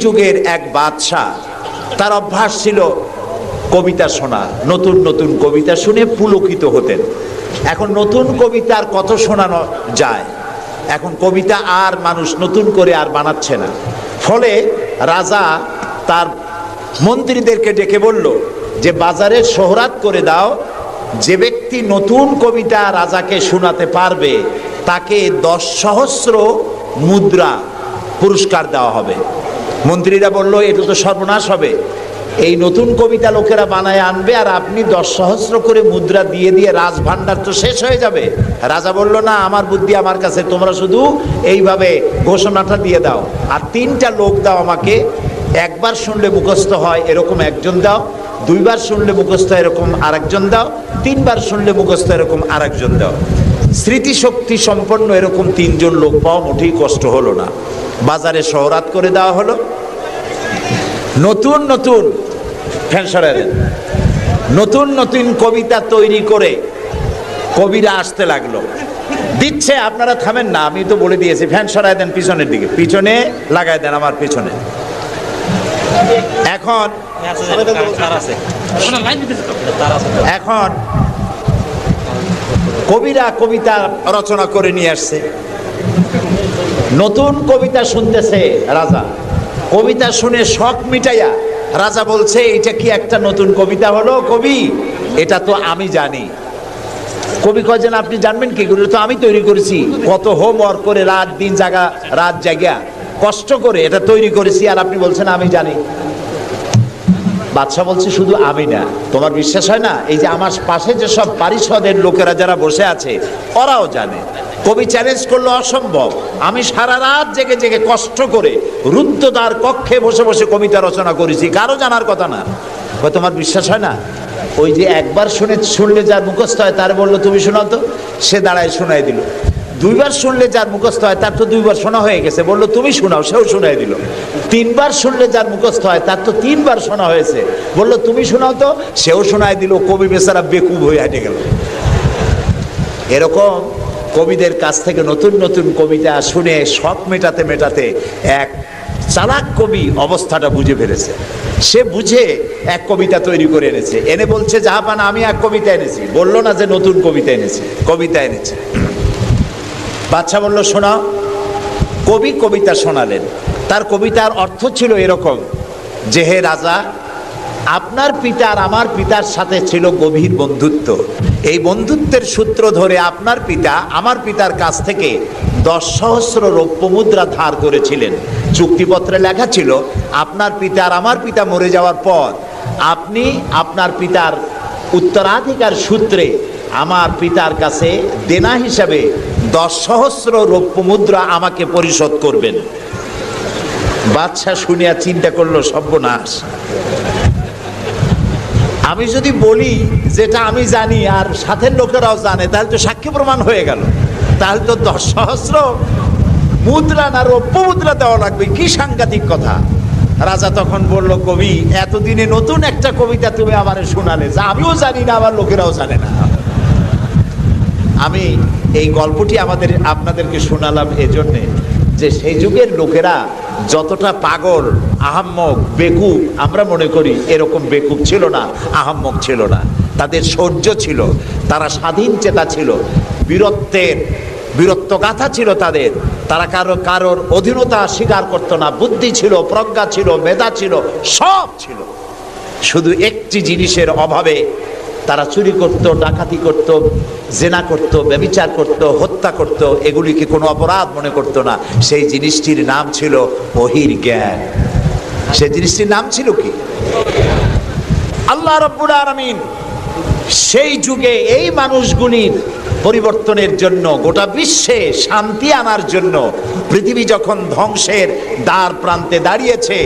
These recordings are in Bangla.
যুগের এক বাদশাহ, তার অভ্যাস ছিল কবিতা শোনা, নতুন নতুন কবিতা শুনে পুলকিত হতেন। এখন নতুন কবিতা আর কত শোনানো যায়, এখন কবিতা আর মানুষ নতুন করে আর বানাচ্ছে না। ফলে রাজা তার মন্ত্রীদেরকে ডেকে বলল যে বাজারে শোহরাত করে দাও, যে ব্যক্তি নতুন কবিতা রাজাকে শোনাতে পারবে তাকে 10 সহস্র মুদ্রা পুরস্কার দেওয়া হবে। মন্ত্রীরা বলল এটা তো সর্বনাশ হবে, এই নতুন কবিতা লোকেরা বানায় আনবে আর আপনি 10 সহস্র করে মুদ্রা দিয়ে দিয়ে রাজভাণ্ডার তো শেষ হয়ে যাবে। রাজা বলল না, আমার বুদ্ধি আমার কাছে, তোমরা শুধু এইভাবে ঘোষণাটা দিয়ে দাও আর 3টা লোক দাও আমাকে, একবার শুনলে মুখস্থ হয় এরকম একজন দাও, 2বার শুনলে মুখস্থ এরকম আরেকজন দাও, 3বার শুনলে মুখস্থ এরকম আরেকজন দাও। স্মৃতিশক্তি সম্পন্ন এরকম 3 জন লোক পাওয়া মোটেই কষ্ট হলো না। বাজারে শোহরাত করে দেওয়া হলো। নতুন নতুন নতুন নতুন কবিতা তৈরি করে কবিরা আসতে লাগলো, দিচ্ছে। আপনারা থামেন না, আমি তো বলে দিয়েছি। ফ্যান সরাই দেন পিছনের দিকে, পিছনে লাগাই দেন আমার পিছনে। এখন কবিরা কবিতা রচনা করে নিয়ে আসছে, নতুন কবিতা শুনতেছে রাজা। কবিতা শুনে শখ মিটাইয়া রাজা বলছে এটা কি একটা নতুন কবিতা হলো কবি, এটা তো আমি জানি। কবি কয়েছেন আপনি জানবেন কি করে, তো আমি তৈরি করেছি, কত হোমওয়ার্ক করে রাত জায়গা কষ্ট করে এটা তৈরি করেছি, আর আপনি বলছেন আমি জানি। বাদশাহ বলছে শুধু আমি না, তোমার বিশ্বাস হয় না, এই যে আমার পাশে যে সব পারিষদের লোকেরা যারা বসে আছে ওরাও জানে। কবি চ্যালেঞ্জ করলো অসম্ভব, আমি সারা রাত জেগে জেগে কষ্ট করে রুদ্ধদ্বার কক্ষে বসে বসে কবিতা রচনা করেছি, কারো জানার কথা না। তোমার বিশ্বাস হয় না? ওই যে একবার শুনলে যার মুখস্থ হয় তার বললো তুমি শোনাও তো, সে দাঁড়ায় শোনাই দিল। 2বার শুনলে যার মুখস্থ হয় তার তো 2বার শোনা হয়ে গেছে, বললো তুমি শোনাও, সেও শোনাই দিল। 3বার শুনলে যার মুখস্থ হয় তার তো 3বার শোনা হয়েছে, বললো তুমি শোনাও তো, সেও শোনাই দিল। কবি বেচারা বেকুব হয়ে হেঁটে গেল। এরকম কবিদের কাছ থেকে নতুন নতুন কবিতা শুনে শখ মেটাতে মেটাতে এক চালাক কবি অবস্থাটা বুঝে ফেলেছে। সে বুঝে এক কবিতা তৈরি করে এনেছে, এনে বলছে জাহাপানা আমি এক কবিতা এনেছি। বললো না যে নতুন কবিতা এনেছি, কবিতা এনেছে। বাদশা বলল শোনাও। কবি কবিতা শোনালেন। তার কবিতার অর্থ ছিল এরকম যে হে রাজা, আপনার পিতা আর আমার পিতার সাথে ছিল গভীর বন্ধুত্ব। এই বন্ধুত্বের সূত্র ধরে আপনার পিতা আমার পিতার কাছ থেকে 10 সহস্র রৌপ্য মুদ্রা ধার করেছিলেন। চুক্তিপত্রে লেখা ছিল আপনার পিতা আর আমার পিতা মরে যাওয়ার পর আপনি আপনার পিতার উত্তরাধিকার সূত্রে আমার পিতার কাছে দেনা হিসাবে 10 সহস্র রৌপ্য মুদ্রা আমাকে পরিশোধ করবেন। বাদশাহ শুনিয়া চিন্তা করলো সর্বনাশ, আমি যদি বলি যেটা আমি জানি আর সাথের লোকেরাও জানে তাহলে তো সাক্ষী প্রমাণ হয়ে গেল, তাহলে তো 10 সহস্র মুদ্রা না রৌপ্য মুদ্রা দেওয়া লাগবে, কি সাংঘাতিক কথা। রাজা তখন বলল কবি এতদিনে নতুন একটা কবিতা তুমি আমারে শোনালে, যা আমিও জানি না আমার লোকেরাও জানে না। আমি এই গল্পটি আপনাদেরকে শোনালাম এজন্যে যে সেই যুগের লোকেরা যতটা পাগল, আহাম্মক, বেকুব আমরা মনে করি এরকম বেকুব ছিল না, আহাম্মক ছিল না। তাদের শৌর্য ছিল, তারা স্বাধীন চেতা ছিল, বীরত্বগাথা ছিল তাদের। তারা কারোর অধীনতা স্বীকার করতো না, বুদ্ধি ছিল, প্রজ্ঞা ছিল, মেধা ছিল, সব ছিল। শুধু একটি জিনিসের অভাবে তারা চুরি করত, ডাকাতি করত, জেনা করত, ব্যভিচার করত, হত্যা করত, এগুলিকে কোনো অপরাধ মনে করত না। সেই জিনিসটির নাম ছিল ওহীর জ্ঞান। সেই জিনিসটির নাম ছিল কি? আল্লাহ রাব্বুল আলামিন সেই যুগে এই মানুষগুলির পরিবর্তনের জন্য, গোটা বিশ্বে শান্তি আনার জন্য, পৃথিবী যখন ধ্বংসের দ্বার প্রান্তে দাঁড়িয়েছে,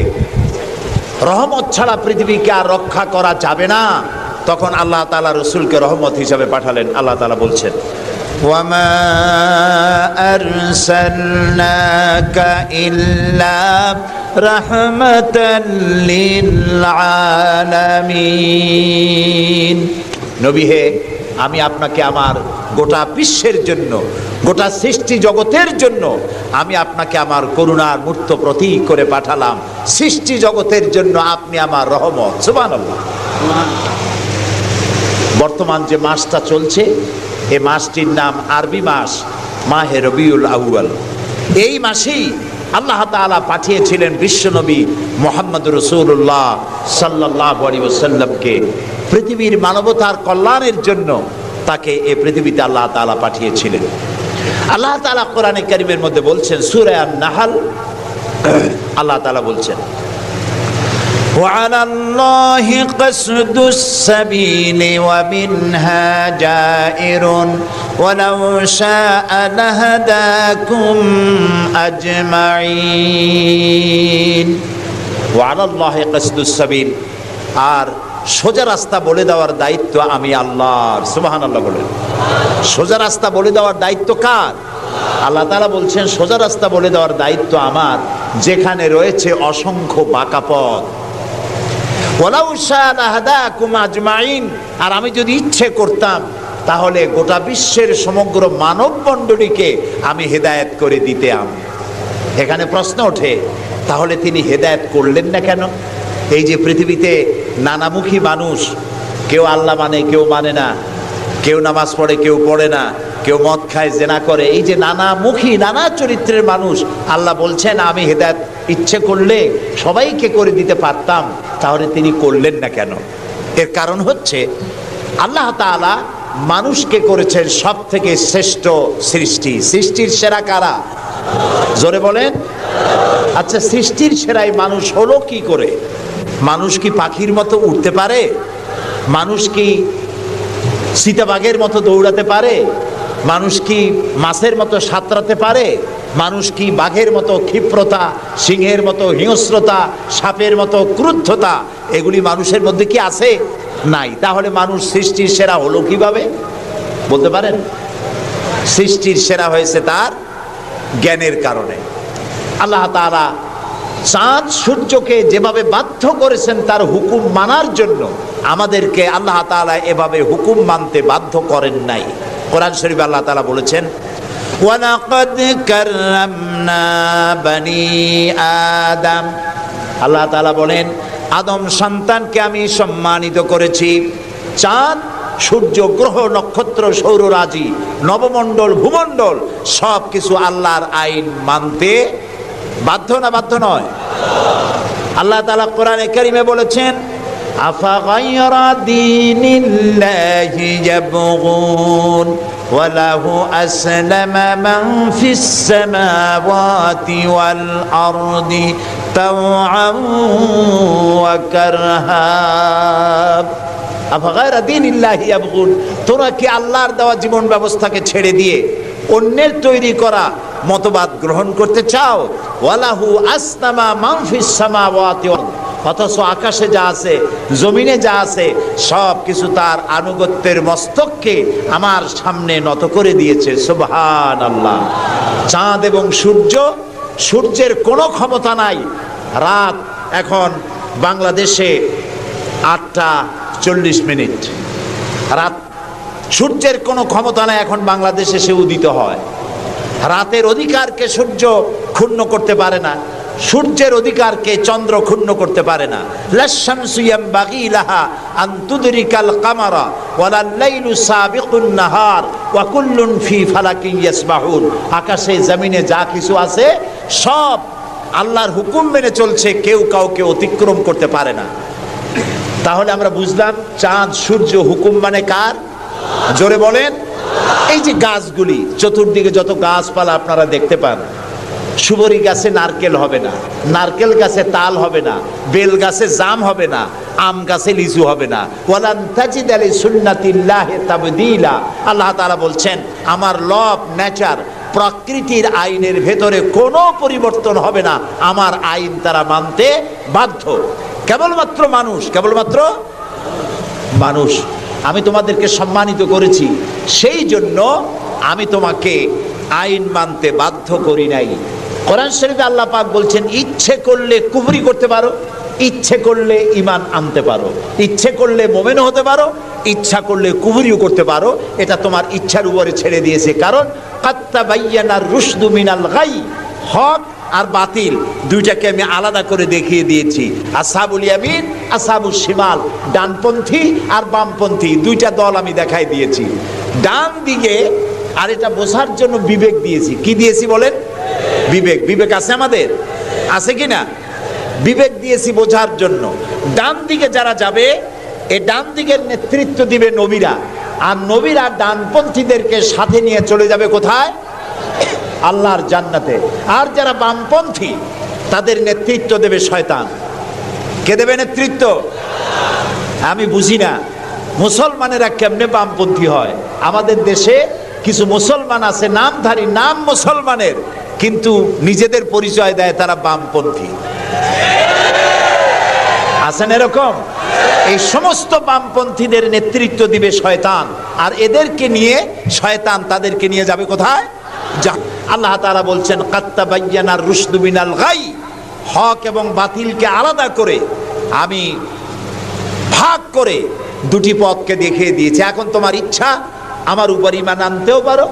রহমত ছাড়া পৃথিবীকে আর রক্ষা করা যাবে না, তখন আল্লাহ তাআলা রাসূলকে রহমত হিসাবে পাঠালেন। আল্লাহ তাআলা বলছেন ওয়ামা আরসালনাকা ইল্লা রাহমাতাল লিল আলামিন। নবী হে, আমি আপনাকে আমার গোটা বিশ্বের জন্য, গোটা সৃষ্টি জগতের জন্য আমি আপনাকে আমার করুণার মূর্ত প্রতীক করে পাঠালাম। সৃষ্টি জগতের জন্য আপনি আমার রহমত। সুবহানাল্লাহ। বর্তমান যে মাসটা চলছে, এই মাসটির নাম আরবি মাস মাহে রবিউল আউয়াল। এই মাসেই আল্লাহ তাআলা পাঠিয়েছিলেন বিশ্বনবী মুহাম্মদ রাসূলুল্লাহ সাল্লাল্লাহু আলাইহি ওয়াসাল্লামকে পৃথিবীর মানবতার কল্যাণের জন্য। তাকে এই পৃথিবীতে আল্লাহ তাআলা পাঠিয়েছিলেন। আল্লাহ তাআলা কোরআনে কারীমের মধ্যে বলছেন, সূরা আন-নাহল, আল্লাহ তাআলা বলছেন, وعلى الله قصد السبيل ومنها جائر ولو شاء لهداكم أجمعين وعلى الله قصد السبيل। আর সোজা রাস্তা বলে দেওয়ার দায়িত্ব আমি আল্লাহর। সুবহানাল্লাহ বলেন। সোজা রাস্তা বলে দেওয়ার দায়িত্ব কার? আল্লাহ তাআলা বলছেন সোজা রাস্তা বলে দেওয়ার দায়িত্ব আমার, যেখানে রয়েছে অসংখ্য বাঁকা পথ। ওয়ালাউ শাআ লাহাদাকুম আজমাইন। আর আমি যদি ইচ্ছে করতাম তাহলে গোটা বিশ্বের সমগ্র মানব মণ্ডলীকে আমি হেদায়েত করে দিতাম। এখানে প্রশ্ন ওঠে, তাহলে তিনি হেদায়েত করলেন না কেন? এই যে পৃথিবীতে নানামুখী মানুষ, কেউ আল্লাহ মানে, কেউ মানে না, কেউ নামাজ পড়ে, কেউ পড়ে না, কেউ মদ খায়, জেনা করে, এই যে নানামুখী নানা চরিত্রের মানুষ, আল্লাহ বলছেন আমি হেদায়েত ইচ্ছে করলে সবাইকে করে দিতে পারতাম, তাহলে তিনি করলেন না কেন? এর কারণ হচ্ছে আল্লাহ তাআলা মানুষকে করেছেন সব থেকে শ্রেষ্ঠ সৃষ্টি। সৃষ্টির সেরা কারা? জোরে বলেন। আচ্ছা, সৃষ্টির সেরাই মানুষ হলো কি করে? মানুষ কি পাখির মতো উড়তে পারে? মানুষ কি চিতাবাঘের মতো দৌড়াতে পারে? মানুষ কি মাছের মতো সাঁতরাতে পারে? মানুষ কি বাঘের মতো ক্ষিপ্রতা, সিংহের মতো হিংস্রতা, সাপের মতো ক্রুদ্ধতা এগুলি মানুষের মধ্যে কি আছে? নাই। তাহলে মানুষ সৃষ্টির সেরা হলো কিভাবে বলতে পারেন? সৃষ্টির সেরা হয়েছে তার জ্ঞানের কারণে। আল্লাহ তাআলা চাঁদ সূর্যকে যেভাবে বাধ্য করেছেন তার হুকুম মানার জন্য, আমাদেরকে আল্লাহ তাআলা এভাবে হুকুম মানতে বাধ্য করেন নাই। কোরআন শরীফে আল্লাহ তাআলা বলেছেন, ওয়ালাকাদ কাররামনা বানি আদম। আল্লাহ তাআলা বলেন, আদম সন্তানকে আমি সম্মানিত করেছি। চাঁদ, সূর্য, গ্রহ, নক্ষত্র, সৌররাজি, নবমণ্ডল, ভূমণ্ডল সব কিছু আল্লাহর আইন মানতে বাধ্য না বাধ্য নয়? আল্লাহ তাআলা কোরআনে কারীমে বলেছেন, আফা গায়রা দীনিল্লাহি ইয়াবগুন ওয়া লাহু আসলামা মান ফিস সামাওয়াতি ওয়াল আরদি তাওআন ওয়া কারহা। আফা গায়রা দীনিল্লাহি ইয়াবগুন। তোরা কি আল্লাহর দেওয়া জীবন ব্যবস্থাকে ছেড়ে দিয়ে অন্যের তৈরি করা মতবাদ গ্রহণ করতে চাও? ওয়ালাহু আসলামা মান ফিস সামাওয়াতি ওয়াল, অথচ আকাশে যা আছে, জমিনে যা আছে সব কিছু তার আনুগত্যের মস্তককে আমার সামনে নত করে দিয়েছে। সুবহানাল্লাহ। চাঁদ এবং সূর্য, সূর্যের কোনো ক্ষমতা নাই। রাত এখন বাংলাদেশে 8:40। রাত, সূর্যের কোনো ক্ষমতা নাই এখন বাংলাদেশে সে উদিত হয়। রাতের অধিকারকে সূর্য ক্ষুণ্ণ করতে পারে না, সূর্যের অধিকারকে চন্দ্র ক্ষুণ্ণ করতে পারে না। লাশ-শামসু ইয়ামবাগি লাহা আন তুদরিকাল কামারা ওয়ালাল লাইলু সাবিকুন নাহার ওয়া কুল্লুন ফি ফালাকিন ইয়াসবাহুন। আকাশে জমিনে যা কিছু আছে সব আল্লাহর হুকুম মেনে চলছে, কেউ কাউকে অতিক্রম করতে পারে না। তাহলে আমরা বুঝলাম চাঁদ সূর্য হুকুম মানে কার? জোরে বলেন। এই যে গাছগুলি, চতুর্দিকে যত গাছপালা আপনারা দেখতে পান, সুবরি গাছে নারকেল হবে না, নারকেল গাছে তাল হবে না, বেল গাছে জাম হবে না, আম গাছে লিচু হবে না। ওয়ালান তাজিদ লি সুন্নাতিল্লাহি তাবদীলা। আল্লাহ তাআলা বলছেন আমার লব, নেচার, প্রকৃতির আইনের ভেতরে কোনো পরিবর্তন হবে না। আমার আইন তারা মানতে বাধ্য। কেবলমাত্র মানুষ, কেবলমাত্র মানুষ। আমি তোমাদেরকে সম্মানিত করেছি, সেই জন্য আমি তোমাকে আইন মানতে বাধ্য করি নাই। কোরআন শরীফে আল্লাহ পাক বলছেন ইচ্ছে করলে কুফরি করতে পারো। ইচ্ছে করলে ঈমান আনতে পারো, ইচ্ছে করলে মুমিন হতে পারো, ইচ্ছা করলে কুফরিও করতে পারো। এটা তোমার ইচ্ছার উপরে ছেড়ে দিয়েছে। কারণ কাদ তাবায়্যানার রুশদু মিনাল গাই, হক আর বাতিল দুইটাকে আমি আলাদা করে দেখিয়ে দিয়েছি। আসহাবুল ইয়ামিন, আসহাবুশ শিমাল, ডানপন্থী আর বামপন্থী দুইটা দল আমি দেখাই দিয়েছি। ডান দিকে, আর এটা বোঝার জন্য বিবেক দিয়েছি। কি দিয়েছি বলেন? বিবেক। বিবেক আছে আমাদের? আছে কি না? বিবেক দিয়েছি বোঝার জন্য। ডান দিকে যারা যাবে, এই ডান দিকের নেতৃত্ব দিবে নবীরা, আর নবীরা ডানপন্থীদেরকে সাথে নিয়ে চলে যাবে কোথায়? আল্লাহর জান্নাতে। আর যারা বামপন্থী, তাদের নেতৃত্ব দেবে শয়তান। কে দেবে নেতৃত্ব? আমি বুঝি না মুসলমানেরা কেমনে বামপন্থী হয়। আমাদের দেশে কিছু মুসলমান আছে নামধারী, নাম মুসলমানের, কিন্তু নিজেদের পরিচয় দেয় তারা বামপন্থী। আছেন এরকম? এই সমস্ত বামপন্থীদের নেতৃত্ব দিবে শয়তান, আর এদেরকে নিয়ে শয়তান তাদেরকে নিয়ে যাবে কোথায়? আল্লাহ তাআলা বলছেন কাদ তাবায়্যানার রুশদু মিনাল গাই, হক এবং বাতিলকে আলাদা করে আমি ভাগ করে দুটি পথকে দেখিয়ে দিয়েছি। এখন তোমার ইচ্ছা আমার উপর ঈমান আনতেও পারো,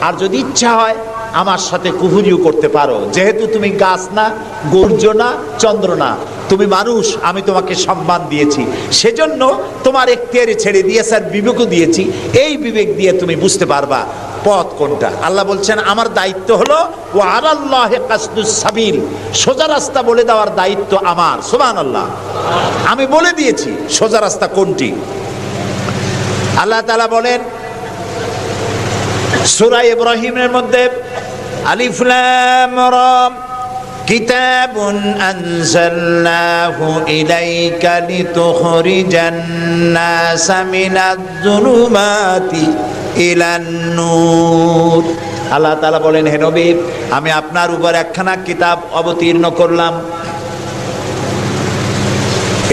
আর যদি ইচ্ছা হয় আমার সাথে কুফরিও করতে পারো। যেহেতু তুমি গাছ না, সূর্য না, চন্দ্র না, তুমি মানুষ, আমি তোমাকে সম্মান দিয়েছি, সেজন্য তোমার এখতিয়ারে ছেড়ে দিয়েছি আর বিবেকও দিয়েছি। এই বিবেক দিয়ে তুমি বুঝতে পারবা পথ কোনটা। আল্লাহ বলছেন আমার দায়িত্ব হলো ওয়া আলাল্লাহি কাসদুস সাবিল, সোজা রাস্তা বলে দেওয়ার দায়িত্ব আমার। সুবহানাল্লাহ, আমি বলে দিয়েছি সোজা রাস্তা কোনটি। আল্লাহ তাআলা বলেন সূরা ইব্রাহিমের মধ্যে আলিফ লাম রা কিতাবুন আনজালনাহু ইলাইকা লিতুখরিজান নাসা মিনাজ যুলুমাতি ইলান নূর। আল্লাহ তাআলা বলেন হে নবী, আমি আপনার উপর একখানা কিতাব অবতীর্ণ করলাম।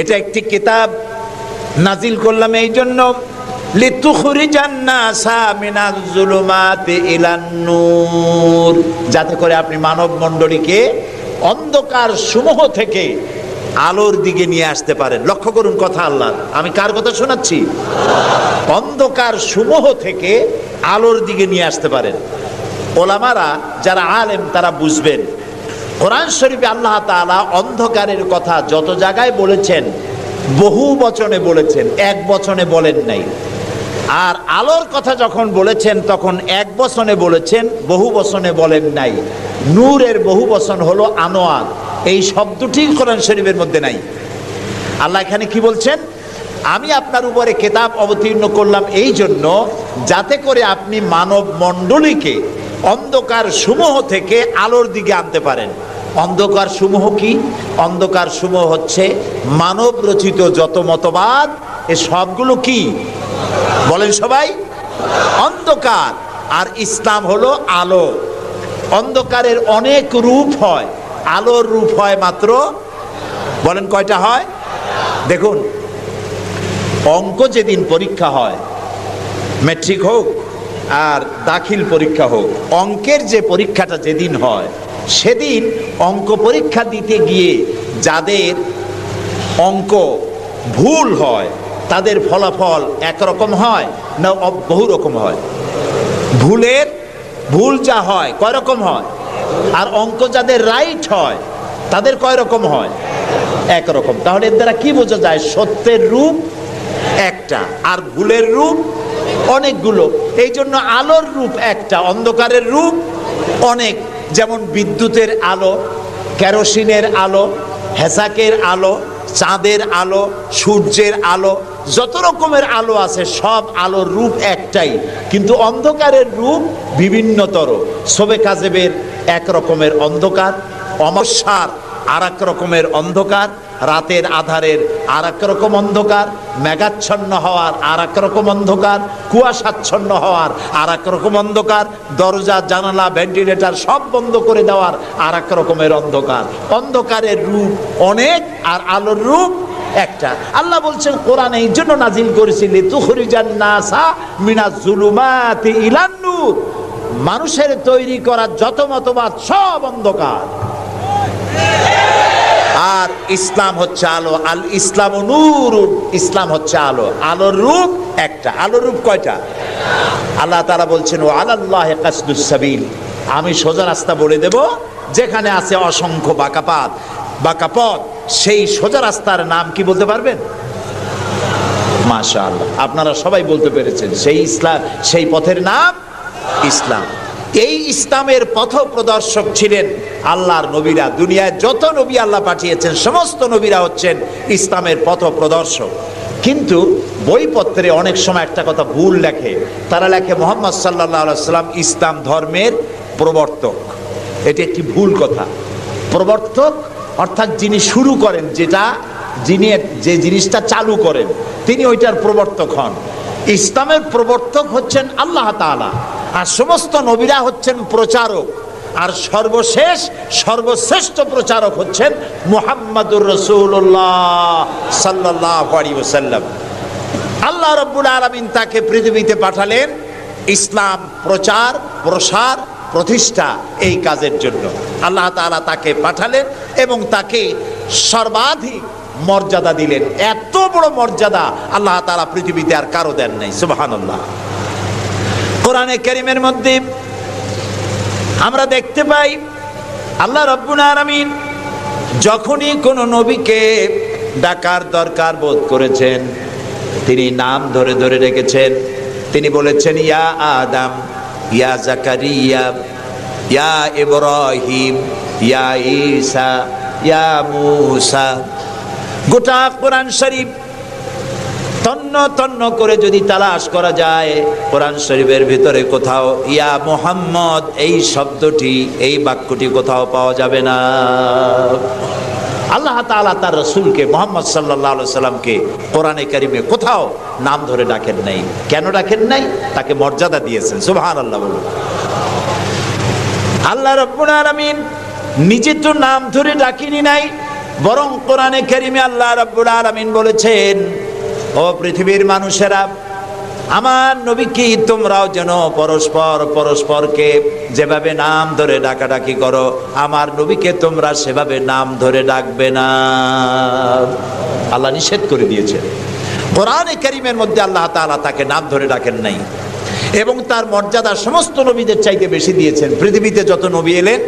এটা একটি কিতাব নাজিল করলাম এই জন্য লিতুখরিজান নাসা মিনাজ যুলুমাতি ইলান নূর, যাতে করে আপনি মানব মণ্ডলীকে অন্ধকার সমূহ থেকে আলোর দিকে নিয়ে আসতে পারেন। লক্ষ্য করুন কথা আল্লাহ, আমি কার কথা শোনাচ্ছি? অন্ধকার সমূহ থেকে আলোর দিকে নিয়ে আসতে পারেন। ওলামারা যারা আলেম তারা বুঝবেন, কোরআন শরীফে আল্লাহ তাআলা অন্ধকারের কথা যত জায়গায় বলেছেন বহু বচনে বলেছেন, এক বচনে বলেন নাই। আর আলোর কথা যখন বলেছেন তখন এক বচনে বলেছেন, বহু বচনে বলেন নাই। নূরের বহু বচন হলো আনোয়ার, এই শব্দটি কোরআন শরীফের মধ্যে নাই। আল্লাহ এখানে কি বলছেন? আমি আপনার উপরে কিতাব অবতীর্ণ করলাম এই জন্য যাতে করে আপনি মানব মণ্ডলীকে অন্ধকার সমূহ থেকে আলোর দিকে আনতে পারেন। অন্ধকার সমূহ কি? অন্ধকার সমূহ হচ্ছে মানব রচিত যত মতবাদ, এ সবগুলো কি বলেন সবাই? অন্ধকার। আর ইসলাম হলো আলো। অন্ধকারের অনেক রূপ হয়, আলোর রূপ হয় মাত্র, বলেন কয়টা হয়? দেখুন, অঙ্ক যেদিন পরীক্ষা হয়, ম্যাট্রিক হোক আর দাখিল পরীক্ষা হোক, অঙ্কের যে পরীক্ষাটা যেদিন হয় সেদিন অঙ্ক পরীক্ষা দিতে গিয়ে যাদের অঙ্ক ভুল হয় তাদের ফলাফল একরকম হয় না বহু রকম হয়? ভুল যা হয় কয় রকম হয়, আর অঙ্ক যাদের রাইট হয় তাদের কয় রকম হয়? একরকম। তাহলে এর দ্বারা কি বোঝা যায়? সত্যের রূপ একটা আর ভুলের রূপ অনেকগুলো। এই জন্য আলোর রূপ একটা, অন্ধকারের রূপ অনেক। যেমন বিদ্যুতের আলো, কেরোসিনের আলো, হেসাকের আলো, চাঁদের আলো, সূর্যের আলো, যত রকমের আলো আছে সব আলোর রূপ একটাই, কিন্তু অন্ধকারের রূপ বিভিন্নতর। শবে কাজেবের এক রকমের অন্ধকার, অমাবস্যার আর এক রকমের অন্ধকার, রাতের আধারের আর এক রকম অন্ধকার, মেঘাচ্ছন্ন হওয়ার আর এক রকম অন্ধকার, কুয়াশাচ্ছন্ন হওয়ার আর এক রকম অন্ধকার, দরজা জানালা ভেন্টিলেটর সব বন্ধ করে দেওয়ার আর এক রকমের অন্ধকার। অন্ধকারের রূপ অনেক আর আলোর রূপ একটা। আল্লাহ বলছেন কোরআন এই জন্য নাজিল করেছি লিতুখরিজান নাসা মিনাজ যুলুমাতি ইলান নূর, মানুষের তৈরি করা যত মতবাদ সব অন্ধকার। আর ইসলাম হচ্ছে আলো, আল ইসলাম নূর, ইসলাম হচ্ছে আলো। আলোর রূপ একটা, আলোর রূপ কয়টা? আল্লাহ তাআলা বলছেন ও আলাল্লাহি কাসদুস সাবিল, আমি সোজা রাস্তা বলে দেব, যেখানে আছে অসংখ্য বাঁকা পথ, সেই সোজা রাস্তার নাম কি বলতে পারবেন? মাশাআল্লাহ, আপনারা সবাই বলতে পেরেছেন। সেই ইসলাম, সেই পথের নাম ইসলাম। এই ইসলামের পথ প্রদর্শক ছিলেন আল্লাহর নবীরা। দুনিয়ায় যত নবী আল্লাহ পাঠিয়েছেন সমস্ত নবীরা হচ্ছেন ইসলামের পথ প্রদর্শক। কিন্তু বইপত্রে অনেক সময় একটা কথা ভুল লেখে, তারা লেখে মুহাম্মদ সাল্লাল্লাহু আলাইহি ওয়াসাল্লাম ইসলাম ধর্মের প্রবর্তক। এটি একটি ভুল কথা। প্রবর্তক অর্থাৎ যিনি শুরু করেন, যিনি যে জিনিসটা চালু করেন, তিনি ওইটার প্রবর্তক হন। ইসলামের প্রবর্তক হচ্ছেন আল্লাহ তাআলা, আর সমস্ত নবীরা হচ্ছেন প্রচারক, আর সর্বশ্রেষ্ঠ প্রচারক হচ্ছেন মুহাম্মাদুর রাসূলুল্লাহ সাল্লাল্লাহু আলাইহি ওয়াসাল্লাম। আল্লাহ রাব্বুল আলামিন তাকে পৃথিবীতে পাঠালেন ইসলাম প্রচার, প্রসার, প্রতিষ্ঠা এই কাজের জন্য। আল্লাহ তাআলা তাকে পাঠালেন এবং তাকে সর্বাধিক মর্যাদা দিলেন। এত বড় মর্যাদা আল্লাহ তাআলা পৃথিবীতে আর কারো দেন নাই। সুবহানাল্লাহ। কোরআনে কারীমের মধ্যে আমরা দেখতে পাই আল্লাহ রাব্বুল আলামিন যখনই কোনো নবীকে ডাকার দরকার বোধ করেছেন, তিনি নাম ধরে ধরে রেখেছেন। তিনি বলেছেন ইয়া আদম, ইয়া জাকারিয়া, ইয়া ইব্রাহিম, ইয়া ঈসা, ইয়া মূসা। গোটা কোরআন শরীফ তন্ন তন্ন করে যদি তালাশ করা যায়, কোরআন শরীফের ভিতরে কোথাও ইয়া মুহাম্মদ এই শব্দটি, এই বাক্যটি কোথাও পাওয়া যাবে না। আল্লাহ তাআলা তার রাসূলকে মুহাম্মদ সাল্লাল্লাহু আলাইহি সাল্লামকে কোরআনে কারীমে কোথাও নাম ধরে ডাকেন নাই। কেন ডাকেন নাই? তাকে মর্যাদা দিয়েছেন। সুবহানাল্লাহ বলুন। আল্লাহ রাব্বুল আলামিন নিজে তো নাম ধরে ডাকেনি নাই, বরং কোরআনে কারীমে আল্লাহ রাব্বুল আলামিন বলেছেন ও পৃথিবীর মানুষেরা, আমার নবীকে তোমরাও যেন পরস্পরকে যেভাবে নাম ধরে ডাকাডাকি করো, আমার নবীকে তোমরা সেভাবে নাম ধরে ডাকবে না। আল্লাহ নিষেধ করে দিয়েছেন। কোরআনে কারীমের মধ্যে আল্লাহ তাআলা তাকে নাম ধরে ডাকেন নাই এবং তার মর্যাদা সমস্ত নবীদের চাইতে বেশি দিয়েছেন। পৃথিবীতে যত নবী এলেন,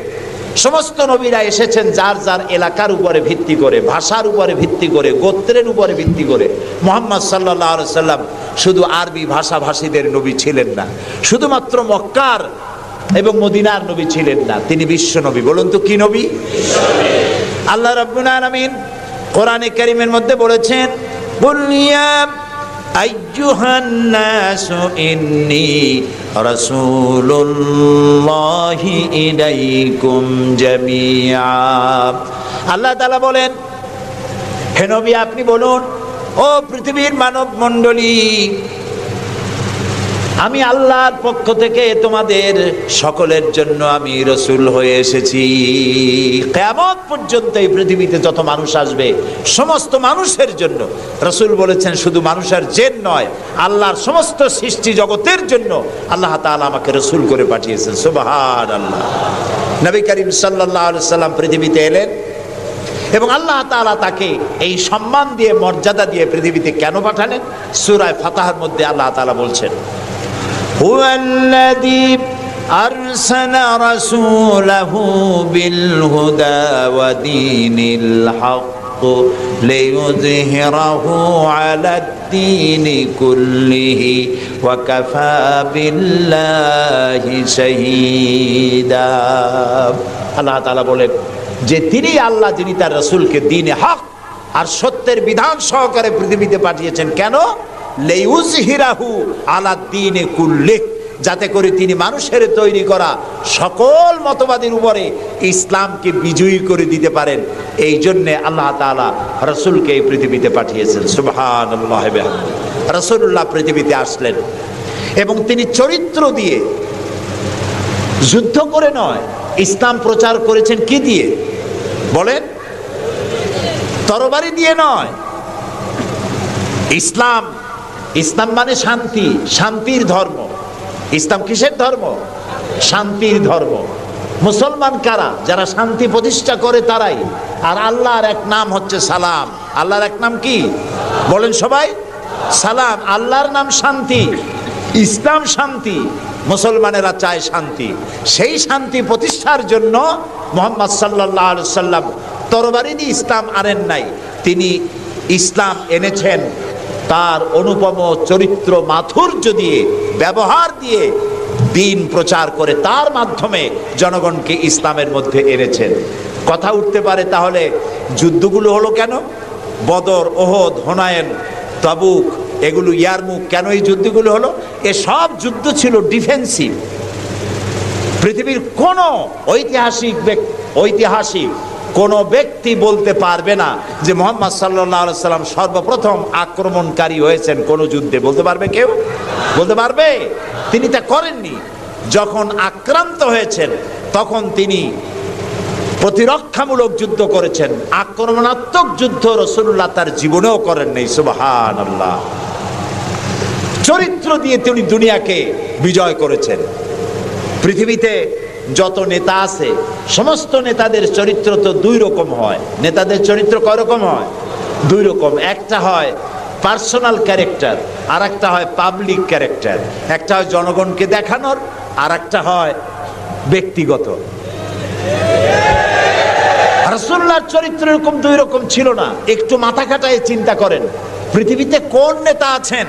সমস্ত নবীরা এসেছেন যার যার এলাকার উপরে ভিত্তি করে, ভাষার উপরে ভিত্তি করে, গোত্রের উপরে ভিত্তি করে। মুহাম্মদ সাল্লাল্লাহু আলাইহি সাল্লাম শুধু আরবি ভাষাভাষীদের নবী ছিলেন না, শুধুমাত্র মক্কার এবং মদিনার নবী ছিলেন না, তিনি বিশ্ব নবী। বলুন তো কি নবী? আল্লাহ রাব্বুল আলামিন কোরআনে কারীমের মধ্যে বলেছেন কুল ইয়া আইয়ুহান নাসু ইন্নী রাসূলুল্লাহি ইলাইকুম জামিআ। আল্লাহ তাআলা বলেন, হে নবী আপনি বলুন, ও পৃথিবীর মানব মণ্ডলী, আমি আল্লাহর পক্ষ থেকে তোমাদের সকলের জন্য আমি রাসূল হয়ে এসেছি। কিয়ামত পর্যন্ত এই পৃথিবীতে যত মানুষ আসবে সমস্ত মানুষের জন্য রাসূল বলেছেন, শুধু মানুষের জিন নয়, আল্লাহর সমস্ত সৃষ্টি জগতের জন্য আল্লাহ তাআলা আমাকে রাসূল করে পাঠিয়েছেন। সুবহানাল্লাহ। নবী করিম সাল্লাল্লাহু আলাইহি সাল্লাম পৃথিবীতে এলেন এবং আল্লাহ তাআলা তাকে এই সম্মান দিয়ে, মর্যাদা দিয়ে পৃথিবীতে কেন পাঠালেন? সূরা ফাতহার মধ্যে আল্লাহ তাআলা বলছেন হুয়াল্লাযী আরসালা রাসূলাহু বিল হুদা ওয়া দীনিল হক লিইয়ুযহিরাহু আলাদ-দীনি কুল্লিহি ওয়া কাফা বিল্লাহি শাহীদা। আল্লাহ তাআলা বলেন যে তিনি আল্লাহ, যিনি তার রাসূলকে দ্বীনে হক আর সত্যের বিধান সহকারে পৃথিবীতে পাঠিয়েছেন। কেন? লিইয়ুযহিরাহু আলাদ-দীনি কুল্লিহি, যাতে করে তিনি মানুষের তৈরি করা সকল মতবাদের উপরে ইসলামকে বিজয়ী করে দিতে পারেন। এই জন্য আল্লাহ তাআলা রাসূলকে এই পৃথিবীতে পাঠিয়েছেন। সুবহানাল্লাহ। রাসূলুল্লাহ পৃথিবীতে আসলেন এবং তিনি চরিত্র দিয়ে, যুদ্ধ করে নয়, ইসলাম প্রচার করেছেন কি দিয়ে বলেন? তরবারি দিয়ে নয়। ইসলাম মানে শান্তি, শান্তির ধর্ম। ইসলাম কিসের ধর্ম? শান্তির ধর্ম। মুসলমান কারা? যারা শান্তি প্রতিষ্ঠা করে তারাই। আর আল্লাহর এক নাম হচ্ছে সালাম। আল্লাহর এক নাম কি বলেন সবাই? সালাম। আল্লাহর নাম শান্তি, ইসলাম শান্তি, মুসলমানেরা চায় শান্তি। সেই শান্তি প্রতিষ্ঠার জন্য মুহাম্মদ সাল্লাল্লাহু আলাইহি সাল্লাম তরবারি দিয়ে ইসলাম আনেন নাই, তিনি ইসলাম এনেছেন তার অনুপম চরিত্র মাধুর্য দিয়ে, ব্যবহার দিয়ে, দিন প্রচার করে তার মাধ্যমে জনগণকে ইসলামের মধ্যে এনেছেন। কথা উঠতে পারে তাহলে যুদ্ধগুলো হলো কেন? বদর, ওহদ, হুনাইন, তাবুক, এগুলো ইয়ারমুক, কেন এই যুদ্ধগুলো হলো? এসব যুদ্ধ ছিল ডিফেন্সিভ। পৃথিবীর কোন ঐতিহাসিক কোন ব্যক্তি বলতে পারবে না যে মুহাম্মদ সাল্লাল্লাহু আলাইহি সাল্লাম সর্বপ্রথম আক্রমণকারী হয়েছেন কোন যুদ্ধে। বলতে পারবে কেউ? বলতে পারবে? তিনি তা করেননি। যখন আক্রান্ত হয়েছেন তখন তিনি প্রতিরক্ষামূলক যুদ্ধ করেছেন। আক্রমণাত্মক যুদ্ধ রাসূলুল্লাহ তার জীবনেও করেন নাই। সুবহানাল্লাহ। চরিত্র দিয়ে তিনি দুনিয়াকে বিজয় করেছেন। পৃথিবীতে যত নেতা আছে সমস্ত নেতাদের চরিত্র তো দুই রকম হয়। নেতাদের চরিত্র কয় রকম হয়? দুই রকম। একটা হয় পার্সোনাল ক্যারেক্টার, আর একটা হয় পাবলিক ক্যারেক্টার। একটা হয় জনগণকে দেখানোর, আর একটা হয় ব্যক্তিগত। রাসূলুল্লাহর চরিত্র এরকম দুই রকম ছিল না। একটু মাথা খাটায় চিন্তা করেন, পৃথিবীতে কোন নেতা আছেন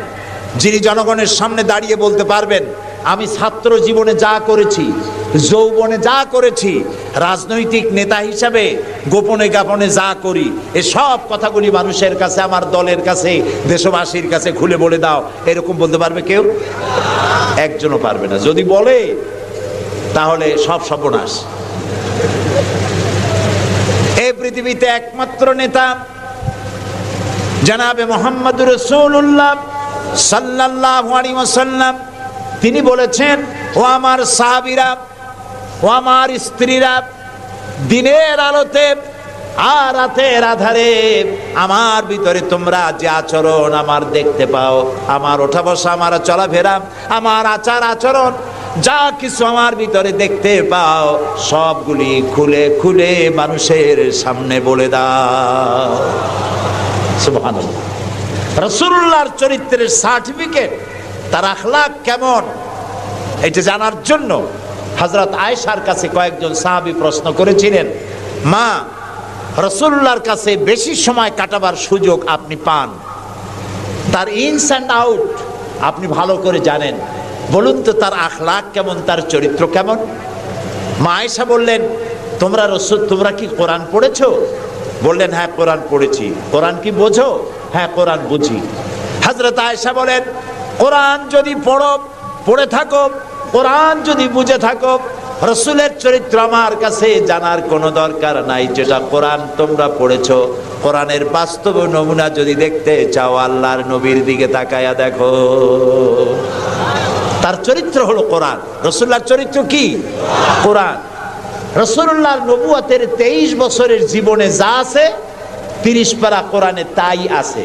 যিনি জনগণের সামনে দাঁড়িয়ে বলতে পারবেন আমি ছাত্র জীবনে যা করেছি, যৌবনে যা করেছি, রাজনৈতিক নেতা হিসাবে গোপনে গোপনে যা করি, এসব কথাগুলি মানুষের কাছে, আমার দলের কাছে, দেশবাসীর কাছে খুলে বলে দাও, এরকম বলতে পারবে কেউ? একজনও পারবে না। যদি বলে তাহলে সব সর্বনাশ। এই পৃথিবীতে একমাত্র নেতা জনাবে মুহাম্মদুর রাসূলুল্লাহ সাল্লাল্লাহু আলাইহি ওয়াসাল্লাম। তিনি বলেছেন, ও আমার সাহাবীরা, ও আমার স্ত্রীরা, দিনের আলোতে আর রাতের আধারে আমার ভিতরে তোমরা যে আচরণ আমার দেখতে পাও, আমার ওঠা বসা, আমার চলাফেরা, আমার আচার আচরণ, যা কিছু আমার ভিতরে দেখতে পাও, সবগুলি খুলে খুলে মানুষের সামনে বলে দাও। সুবহানাল্লাহ। রাসূলুল্লাহর চরিত্রের সার্টিফিকেট, তার আখলাক কেমন, এটা জানার জন্য হযরত আয়েশার কাছে কয়েকজন সাহাবী প্রশ্ন করেছিলেন, মা, রাসূলুল্লাহর কাছে বেশি সময় কাটাবার সুযোগ আপনি পান, তার ইনস অ্যান্ড আউট আপনি ভালো করে জানেন, বলুন তো তার আখলাক কেমন, তার চরিত্র কেমন? মা আয়েশা বললেন, তোমরা কি কোরআন পড়েছো? বললেন, হ্যাঁ কোরআন পড়েছি। কোরআন কি বোঝো? হ্যাঁ কোরআন বুঝি। হযরত আয়েশা বলেন, কোরআন যদি পড়ে থাকো, কোরআন যদি বুঝে থাকো, রাসূলের চরিত্র আমার কাছে জানার কোনো দরকার নাই। যেটা কোরআন তোমরা পড়েছো, কোরআনের বাস্তব নমুনা যদি দেখতে চাও, আল্লাহর নবীর দিকে তাকায়া দেখো। তার চরিত্র হলো কোরআন। রাসূলুল্লাহর চরিত্র কি? কোরআন। রাসূলুল্লাহর নবুয়তের 23 বছরের জীবনে যা আছে, 30 পারা কোরআনে তাই আছে।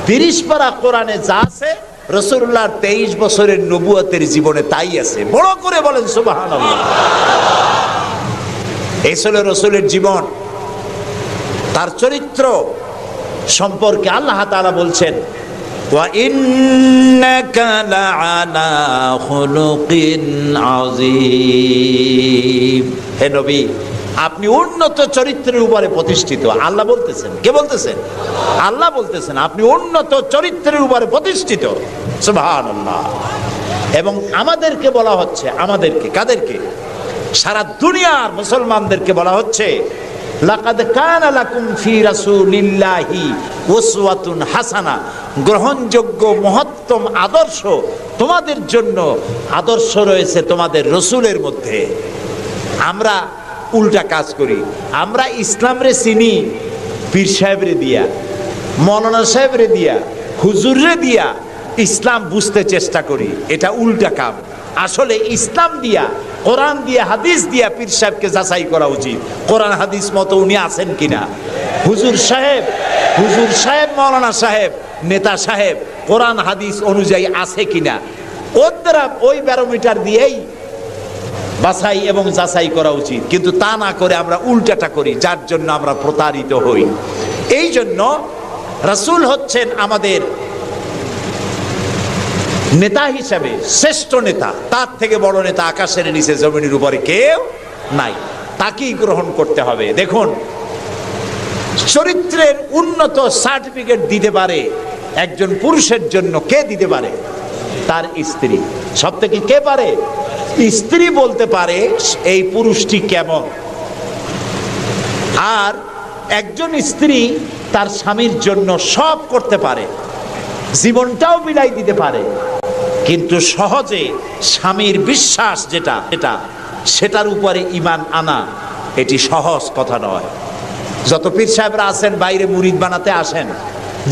30 পারা কোরআনে যা আছে, রাসূলুল্লাহর 23 বছরের নবুয়তের জীবনে তাই আছে। বড় করে বলেন সুবহানাল্লাহ। এই ছিল রাসূলের জীবন। তার চরিত্র সম্পর্কে আল্লাহ তাআলা বলছেন, ওয়া ইন্নাকা লাআলা খুলুকিন আযীম। হে নবী, আপনি উন্নত চরিত্রের উপরে প্রতিষ্ঠিত। আল্লাহ বলতেছেন। কে বলতেছেন? আল্লাহ বলতেছেন আপনি উন্নত চরিত্রের উপরে প্রতিষ্ঠিত। সুবহানাল্লাহ। এবং আমাদেরকে বলা হচ্ছে, আমাদেরকে, কাদেরকে? সারা দুনিয়ার মুসলমানদেরকে বলা হচ্ছে, লাকাদ কানা লাকুম ফি রাসূলিল্লাহি উসওয়াতুন হাসানা, গ্রহণযোগ্য মহত্তম আদর্শ তোমাদের জন্য আদর্শ রয়েছে তোমাদের রাসূলের মধ্যে। আমরা উল্টা কাজ করি। আমরা ইসলামরে চিনি পীর সাহেবরে দিয়া, মৌলানা সাহেবরে দিয়া, হুজুররে দিয়া ইসলাম বুঝতে চেষ্টা করি। এটা উল্টা কাম। আসলে ইসলাম দিয়া, কোরআন দিয়া, হাদিস দিয়া পীর সাহেবকে যাচাই করা উচিত, কোরআন হাদিস মতো উনি আছেন কিনা। হুজুর সাহেব, মৌলানা সাহেব, নেতা সাহেব কোরআন হাদিস অনুযায়ী আছে কিনা, ওই ব্যারোমিটার দিয়েই বাছাই এবং যাচাই করা উচিত, কিন্তু তা না করে আমরা উল্টাটা করি, যার জন্য আমরা প্রতারিত হই। এই জন্য রাসূল হচ্ছেন আমাদের নেতা হিসাবে শ্রেষ্ঠ নেতা, তার থেকে বড় নেতা আকাশের নিচে জমিনের উপরে কেউ নাই, তাকেই গ্রহণ করতে হবে। দেখুন, চরিত্রের উন্নত সার্টিফিকেট দিতে পারে একজন পুরুষের জন্য কে দিতে পারে? তার স্ত্রী। সব থেকে কে পারে? স্ত্রী বলতে পারে এই পুরুষটি কেমন। আর একজন স্ত্রী তার স্বামীর জন্য সব করতে পারে, জীবনটাও বিলাই দিতে পারে, কিন্তু সহজে স্বামীর বিশ্বাস যেটা সেটার উপরে ঈমান আনা এটি সহজ কথা নয়। যত পীর সাহেবরা আছেন বাইরে মুরিদ বানাতে আসেন,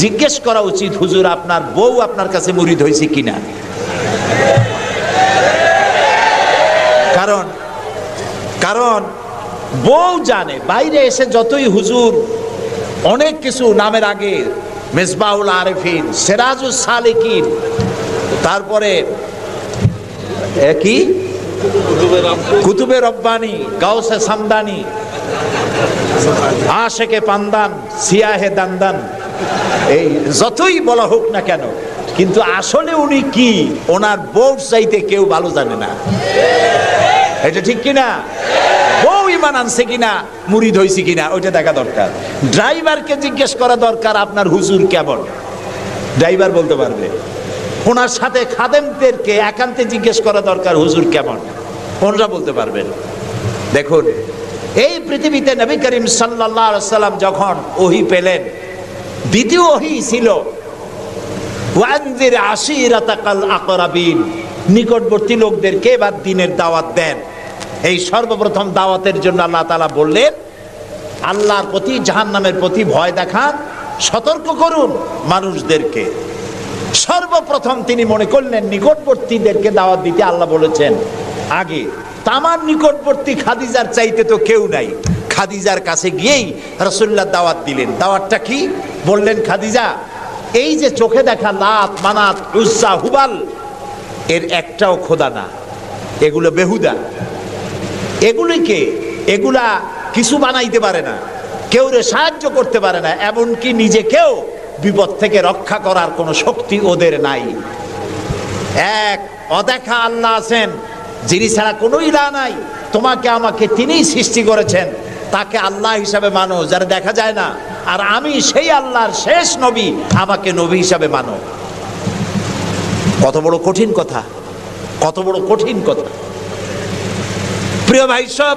জিজ্ঞেস করা উচিত, হুজুর আপনার বউ আপনার কাছে মুরিদ হয়েছে কিনা? কারণ বউ জানে। বাইরে এসে যতই হুজুর অনেক কিছু নামের আগে মেজবাউল আরেফিন, সিরাজুস সালিকিন, তারপরে কি কুতুবে রব্বানি, গাউসে সামদানি, আশেকে পান্দান, সিয়াহে দান্দান, এই যতই বলা হোক না কেন, কিন্তু আসলে উনি কি ওনার বউ চাইতে কেউ ভালো জানে না। এটা ঠিক কিনা? বউ ঈমান আনছে কিনা, মুরিদ হইছে কিনা, ওইটা দেখা দরকার। ড্রাইভারকে জিজ্ঞেস করা দরকার আপনার হুজুর কেমন, ড্রাইভার বলতে পারবে। ওনার সাথে খাদেমদেরকে একান্তে জিজ্ঞেস করা দরকার হুজুর কেমন, ওনারা বলতে পারবেন। দেখুন, এই পৃথিবীতে নবী করিম সাল্লাল্লাহু আলাইহি সাল্লাম যখন ওহী পেলেন, দ্বিতীয় ওহী ছিল ওয়ানজির আশিরাতাকাল আকরাবিন, নিকটবর্তী লোকদেরকে এবার দ্বীনের দাওয়াত দেন। এই সর্বপ্রথম দাওয়াতের জন্য আল্লাহ তাআলা বললেন, আল্লাহর প্রতি, জাহান্নামের প্রতি ভয় দেখান, সতর্ক করুন মানুষদেরকে। সর্বপ্রথম তিনি মনে করলেন নিকটবর্তীদেরকে দাওয়াত দিতে আল্লাহ বলেছেন আগে। তামার নিকটবর্তী খাদিজার চাইতে তো কেউ নাই। খাদিজার কাছে গিয়েই রাসূলুল্লাহ দাওয়াত দিলেন। দাওয়াতটা কি? বললেন, খাদিজা, এই যে চোখে দেখা লাত, মানাত, উজ্জা, হুবাল, এর একটাও খোদা না, এগুলো বেহুদা। এগুলা কিছু বানাইতে পারে না, কেউ রে সাহায্য করতে পারে না, এমনকি নিজেকেও বিপদ থেকে রক্ষা করার কোনো শক্তি ওদের নাই। এক অদেখা আল্লাহ আছেন, যিনি ছাড়া কোনো ইলাহ নাই, তোমাকে আমাকে তিনিই সৃষ্টি করেছেন, তাকে আল্লাহ হিসাবে মানো, যারা দেখা যায় না। আর আমি সেই আল্লাহর শেষ নবী, আমাকে নবী হিসাবে মানো। কত বড় কঠিন কথা, কত বড় কঠিন কথা। প্রিয় ভাই সব,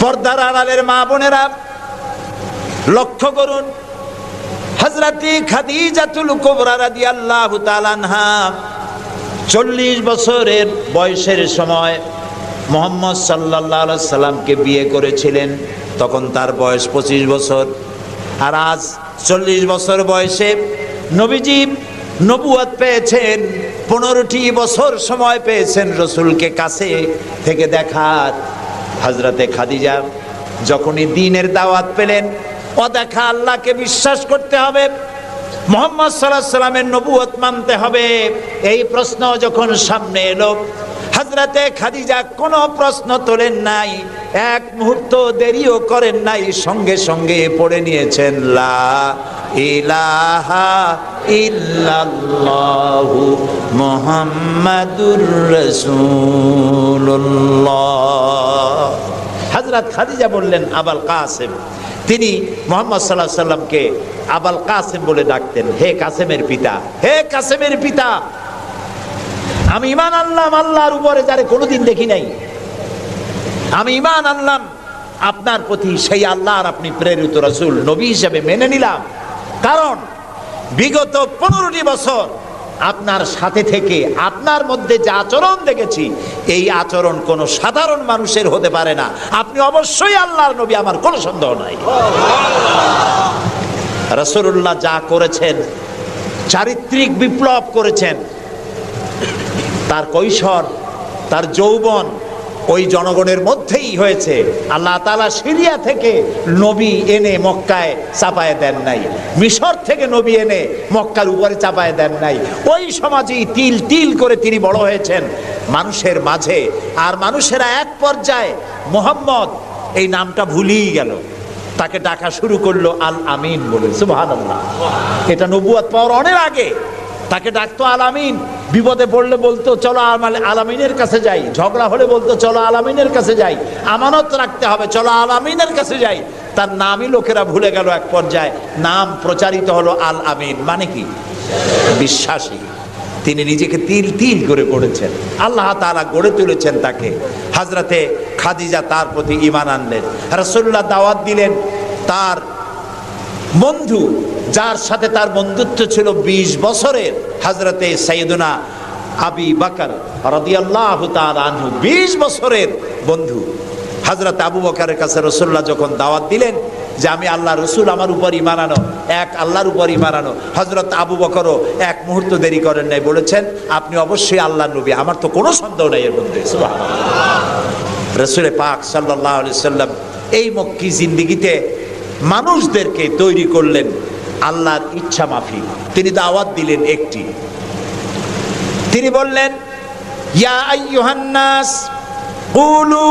পর্দার আড়ালের মা বোনেরা লক্ষ্য করুন, হযরতে খাদিজাতুল কুবরা রাদিয়াল্লাহু তাআলা আনহা 40 বছরের বয়সের সময় মুহাম্মদ সাল্লাল্লাহু আলাইহি সাল্লামকে বিয়ে করেছিলেন। তখন তার বয়স 25 বছর। আর আজ 40 বছর বয়সে নবীজি নবুয়ত পেয়েছেন। 15টি বছর সময় পেয়েছেন রাসূলকে কাছে থেকে দেখার। হযরতে খাদিজা যখনই দ্বীনের দাওয়াত পেলেন, অদেখা আল্লাহকে বিশ্বাস করতে হবে, মুহাম্মদ সাল্লাল্লাহু আলাইহি সাল্লামের নবুয়ত মানতে হবে, এই প্রশ্ন যখন সামনে এলো, হযরতে খাদিজা কোনো প্রশ্ন তোলেন নাই, এক মুহূর্ত দেরিও করেন নাই, সঙ্গে সঙ্গে পড়ে নিয়েছেন লা ইলাহা ইল্লাল্লাহু মুহাম্মাদুর রাসূলুল্লাহ। হযরত খাদিজা বললেন আবুল কাসেম। তিনি মুহাম্মদ সাল্লাল্লাহু আলাইহি সাল্লামকে আবুল কাসেম বলে ডাকতেন, হে কাসেমের পিতা, হে কাসেমের পিতা। আমি ঈমান আনলাম আল্লাহর উপরে, যারে কোনোদিন দেখি নাই। আমি ঈমান আনলাম আপনার প্রতি, সেই আল্লাহর আপনি প্রেরিত রাসূল, নবী হিসেবে মেনে নিলাম। কারণ বিগত 15টি বছর আপনার সাথে থেকে আপনার মধ্যে যে আচরণ দেখেছি, এই আচরণ কোনো সাধারণ মানুষের হতে পারে না। আপনি অবশ্যই আল্লাহর নবী, আমার কোনো সন্দেহ নাই। রাসূলুল্লাহ যা করেছেন, চারিত্রিক বিপ্লব করেছেন। তার কৈশোর, তার যৌবন ওই জনগণের মধ্যেই হয়েছে। আল্লাহ তাআলা সিরিয়া থেকে নবী এনে মক্কায় চাপায় দেন নাই, মিশর থেকে নবী এনে মক্কার উপরে চাপায় দেন নাই। ওই সমাজেই তিল তিল করে তিনি বড় হয়েছেন। মানুষের মাঝে। আর মানুষেরা এক পর্যায়ে মুহাম্মদ এই নামটা ভুলেই গেল, তাকে ডাকা শুরু করলো আল আমিন বলে। সুবহানাল্লাহ, এটা নবুয়ত পাওয়ার অনেক আগে তাকে ডাকতো আল আমিন। বিপদে পড়লে বলতো চলো আল আমিনের কাছে যাই, ঝগড়া হলে বলতো চলো আল আমিনের কাছে যাই, আমানত রাখতে হবে চলো আল আমিনের কাছে যাই। তার নামই লোকেরা ভুলে গেল, এক পর্যায়ে নাম প্রচারিত হলো আল আমিন, মানে কি? বিশ্বাসী। তিনি নিজেকে তিল তিল করে গড়েছেন, আল্লাহ তাআলা গড়ে তুলেছেন তাকে। হযরতে খাদিজা তার প্রতি ঈমান আনলেন, রাসূলুল্লাহ দাওয়াত দিলেন তার বন্ধু, যার সাথে তার বন্ধুত্ব ছিল 20 বছরের, হযরতে সাইয়েদুনা আবু বকর রাদিয়াল্লাহু তাআলা আনহু, 20 বছরের বন্ধু। হযরত আবু বকরের কাছে রাসূলুল্লাহ যখন দাওয়াত দিলেন যে আমি আল্লাহ রসুল, আমার উপর ঈমান আনো, এক আল্লাহর উপর ঈমান আনো, হযরত আবু বকরও এক মুহূর্ত দেরি করেন নাই, বলেছেন আপনি অবশ্যই আল্লাহর নবী, আমার তো কোনো সন্দেহ নাই এর মধ্যে। সুবহানাল্লাহ। রাসূল পাক সাল্লাল্লাহু আলাইহি সাল্লাম এই মক্কি জিন্দেগিতে মানুষদেরকে তৈরি করলেন আল্লাহর ইচ্ছা মাফিক। তিনি দাওয়াত দিলেন একটি, তিনি বললেন ইয়া আইয়ুহান নাস কুলু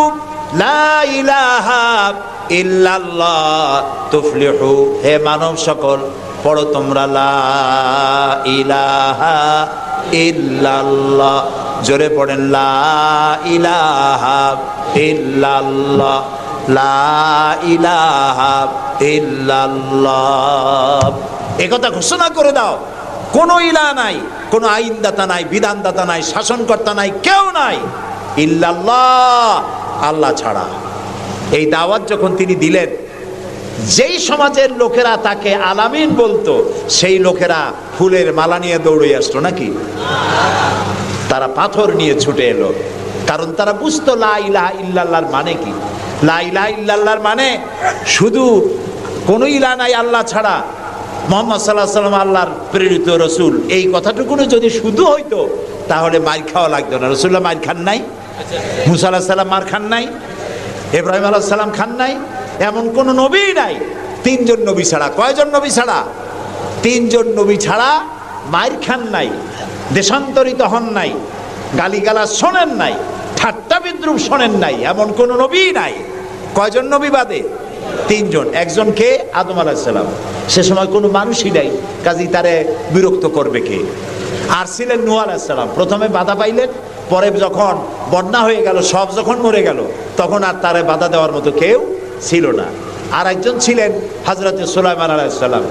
লা ইলাহা ইল্লাল্লাহ তুফলিহু, হে মানব সকল পড়ো তোমরা লা ইলাহা ইল্লাল্লাহ, জোরে পড়েন লা ইলাহা ইল্লাল্লাহ, লা ইলাহা ইল্লাল্লাহ। একথা ঘোষণা করে দাও, কোনো ইলাহ নাই, কোনো আইনদাতা নাই, বিধানদাতা নাই, শাসনকর্তা নাই, কেউ নাই ইল্লাল্লাহ, আল্লাহ ছাড়া। এই দাওয়াত যখন তিনি দিলেন, যেই সমাজের লোকেরা তাকে আলামিন বলতো, সেই লোকেরা ফুলের মালা নিয়ে দৌড়ে আসতো নাকি? তারা পাথর নিয়ে ছুটে এলো, কারণ তারা বুঝতো লা ইলাহা ইল্লাল্লাহর মানে কি। লা ইলাহা ইল্লাল্লাহর মানে শুধু কোনো ইলাহ নাই আল্লাহ ছাড়া, মুহাম্মদ সাল্লাল্লাহু আলাইহি ওয়াসাল্লাম আল্লাহর প্রেরিত রসুল, এই কথাটুকু যদি শুধু হইতো তাহলে মার খাওয়া লাগতো না। রাসূলুল্লাহ মার খান নাই, মুসা আলাইহিস সালাম মার খান নাই, ইব্রাহিম আলাইহিস সালাম খান নাই, এমন কোন নবী নাই। 3 জন নবী ছাড়া, কয়জন নবী ছাড়া? 3 জন নবী ছাড়া মার খান নাই, দেশান্তরিত হন নাই, গালিগালাজ শোনেন নাই, ঠাট্টা বিদ্রুপ শোনেন নাই, এমন কোন নবী নাই। কয়জন নবী বাদে? 3 জন। একজন কে? আদম আলাইহিস সালাম। সে সময় কোনো মানুষই নাই, কাজী তারে বিরক্ত করবে কে? আর ছিলেন নূহ আলাইহিস সালাম। প্রথমে বাধা পাইলেন, পরে যখন বন্যা হয়ে গেল, সব যখন মরে গেল, তখন আর তারে বাধা দেওয়ার মতো কেউ ছিল না। আর একজন ছিলেন হযরতে সুলাইমান আলাইহিস সালাম।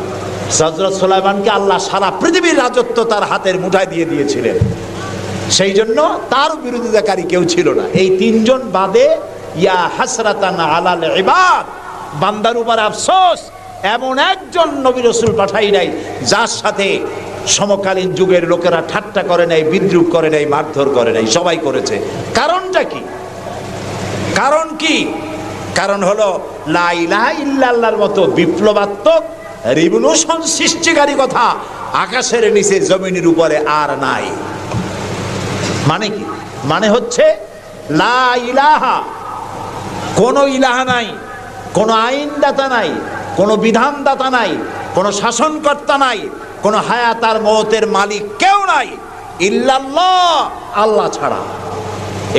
হযরত সুলাইমানকে আল্লাহ সারা পৃথিবীর রাজত্ব তার হাতের মুঠায় দিয়ে দিয়েছিলেন, সেই জন্য তার বিরোধিতাকারী কেউ ছিল না। এই 3 জন বাদে ইয়া হাসরাতান আলাল ইবাদ, বান্দার উপর আফসোস, এমন একজন নবী রাসূল পাঠাই নাই যার সাথে সমকালীন যুগের লোকেরা ঠাট্টা করে নাই, বিদ্রুপ করে নাই, মারধর করে নাই, সবাই করেছে। কারণটা কি? কারণ কি? কারণ হলো লা ইলাহা ইল্লাল্লাহর মতো বিপ্লবাত্মক রিভলিউশন সৃষ্টিকারী কথা আকাশের নিচে জমিনের উপরে আর নাই। মানে কি? মানে হচ্ছে লা ইলাহা, কোন ইলাহা নাই, কোন আইনদাতা নাই, কোন বিধানদাতা নাই, কোন শাসনকর্তা নাই, কোন হায়াত আর মওতের মালিক কেউ নাই ইল্লাল্লাহ, আল্লাহ ছাড়া।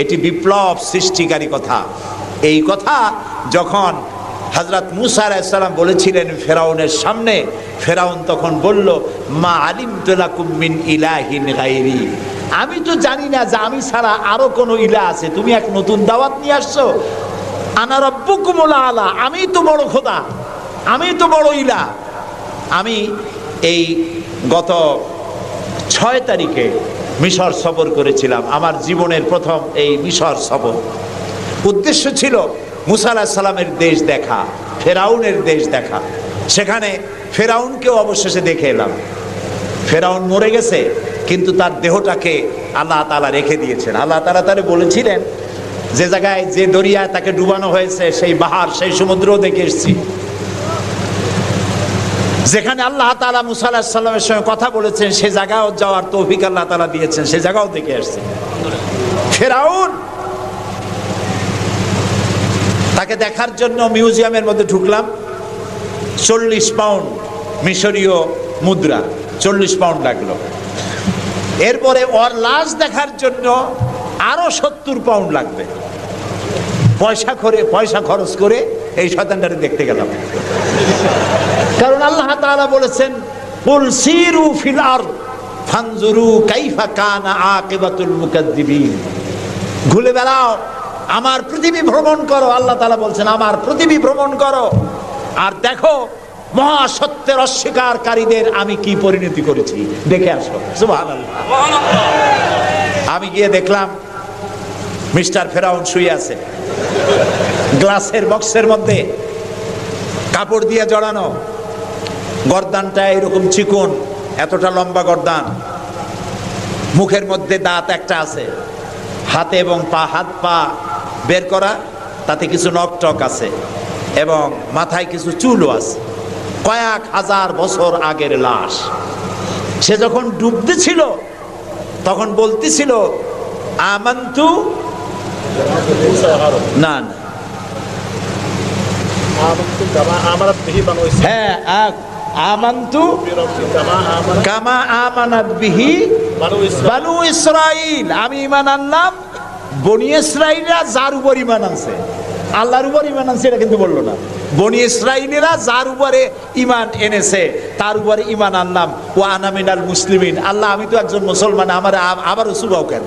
এটি বিপ্লব সৃষ্টিকারী কথা। এই কথা যখন হযরত মুসা আলাইহিস সালাম বলেছিলেন ফেরাউনের সামনে, ফেরাউন তখন বলল মা আলিমতু লাকুম মিন ইলাহিন গায়রি, আমি তো জানি না যে আমি ছাড়া আরো কোনো ইলাহ আছে, তুমি এক নতুন দাওয়াত নিয়ে আসছো। আনা রাব্বুকুমুল আলা, আমি তো বড় খোদা, আমি তো বড় ইলাহ। আমি এই গত 6 তারিখে মিশর সফর করেছিলাম, আমার জীবনের প্রথম এই মিশর সফর। উদ্দেশ্য ছিল মুসা আলাইহিস সালামের দেশ দেখা, ফেরাউনের দেশ দেখা। সেখানে ফেরাউনকেও অবশেষে দেখে এলাম। ফেরাউন মরে গেছে, কিন্তু তার দেহটাকে আল্লাহ তাআলা রেখে দিয়েছেন। আল্লাহ তাআলা তারে বলেছিলেন যে জায়গায়, যে দরিয়ায় তাকে ডুবানো হয়েছে, সেই বাহার, সেই সমুদ্রও দেখে এসেছি। যেখানে আল্লাহ তাআলা মুসা আলাইহিস সালামের সঙ্গে কথা বলেছেন, সে জায়গাও যাওয়ার তৌফিক আল্লাহ তাআলা দিয়েছেন, সে জায়গাও দেখে আসছে। ফেরাউন, তাকে দেখার জন্য মিউজিয়ামের মধ্যে ঢুকলাম। 40 পাউন্ড মিশরীয় মুদ্রা, 40 পাউন্ড লাগলো। এরপরে ওর লাশ দেখার জন্য আরো 70 পাউন্ড লাগবে। পয়সা খরচ করে এই শয়তানটারে দেখতে গেলাম। কারণ আল্লাহ তাআলা বলেছেন, কুল সিরু ফিল আরদ ফানজুরু কাইফা কানা আকিবাতুল মুকাদ্দিবিন। ঘুরে বেড়াও, আমার পৃথিবী ভ্রমণ করো। আল্লাহ তাআলা বলছেন, আমার পৃথিবী ভ্রমণ করো আর দেখো মহাসত্যের অস্বীকারীদের আমি কি পরিণতি করেছি, দেখে আসো। সুবহানাল্লাহ। আমি গিয়ে দেখলাম মিস্টার ফেরাউন শুয়ে আছে, গ্লাসের বক্সের মধ্যে কাপড় দিয়ে জড়ানো, গর্দানটা এরকম চিকন, এতটা লম্বা গর্দান, মুখের মধ্যে দাঁত একটা আছে, হাতে এবং হাত পা বের করা, তাতে কিছু নখ টক আছে এবং মাথায় কিছু চুলও আছে। কয়েক হাজার বছর আগের লাশ। সে যখন ডুবতেছিল তখন বলতেছিল, আমান্তু না হ্যাঁ আমান্তু কামা আমানাত বিহি বানু ইসরাইল। আমি ঈমান আনলাম বনি ইসরাইলরা যার উপর ঈমান আনছে, আল্লাহর উপর ঈমান আনছে এটা কিন্তু বললো না। বনি ইসরাইলেরা যার উপরে ঈমান এনেছে তার উপরে ঈমান আনলাম। ওয়া আনা মিনাল মুসলিমিন। আল্লাহ আমি তো একজন মুসলমান, আমার আবারও সুবাও কেন?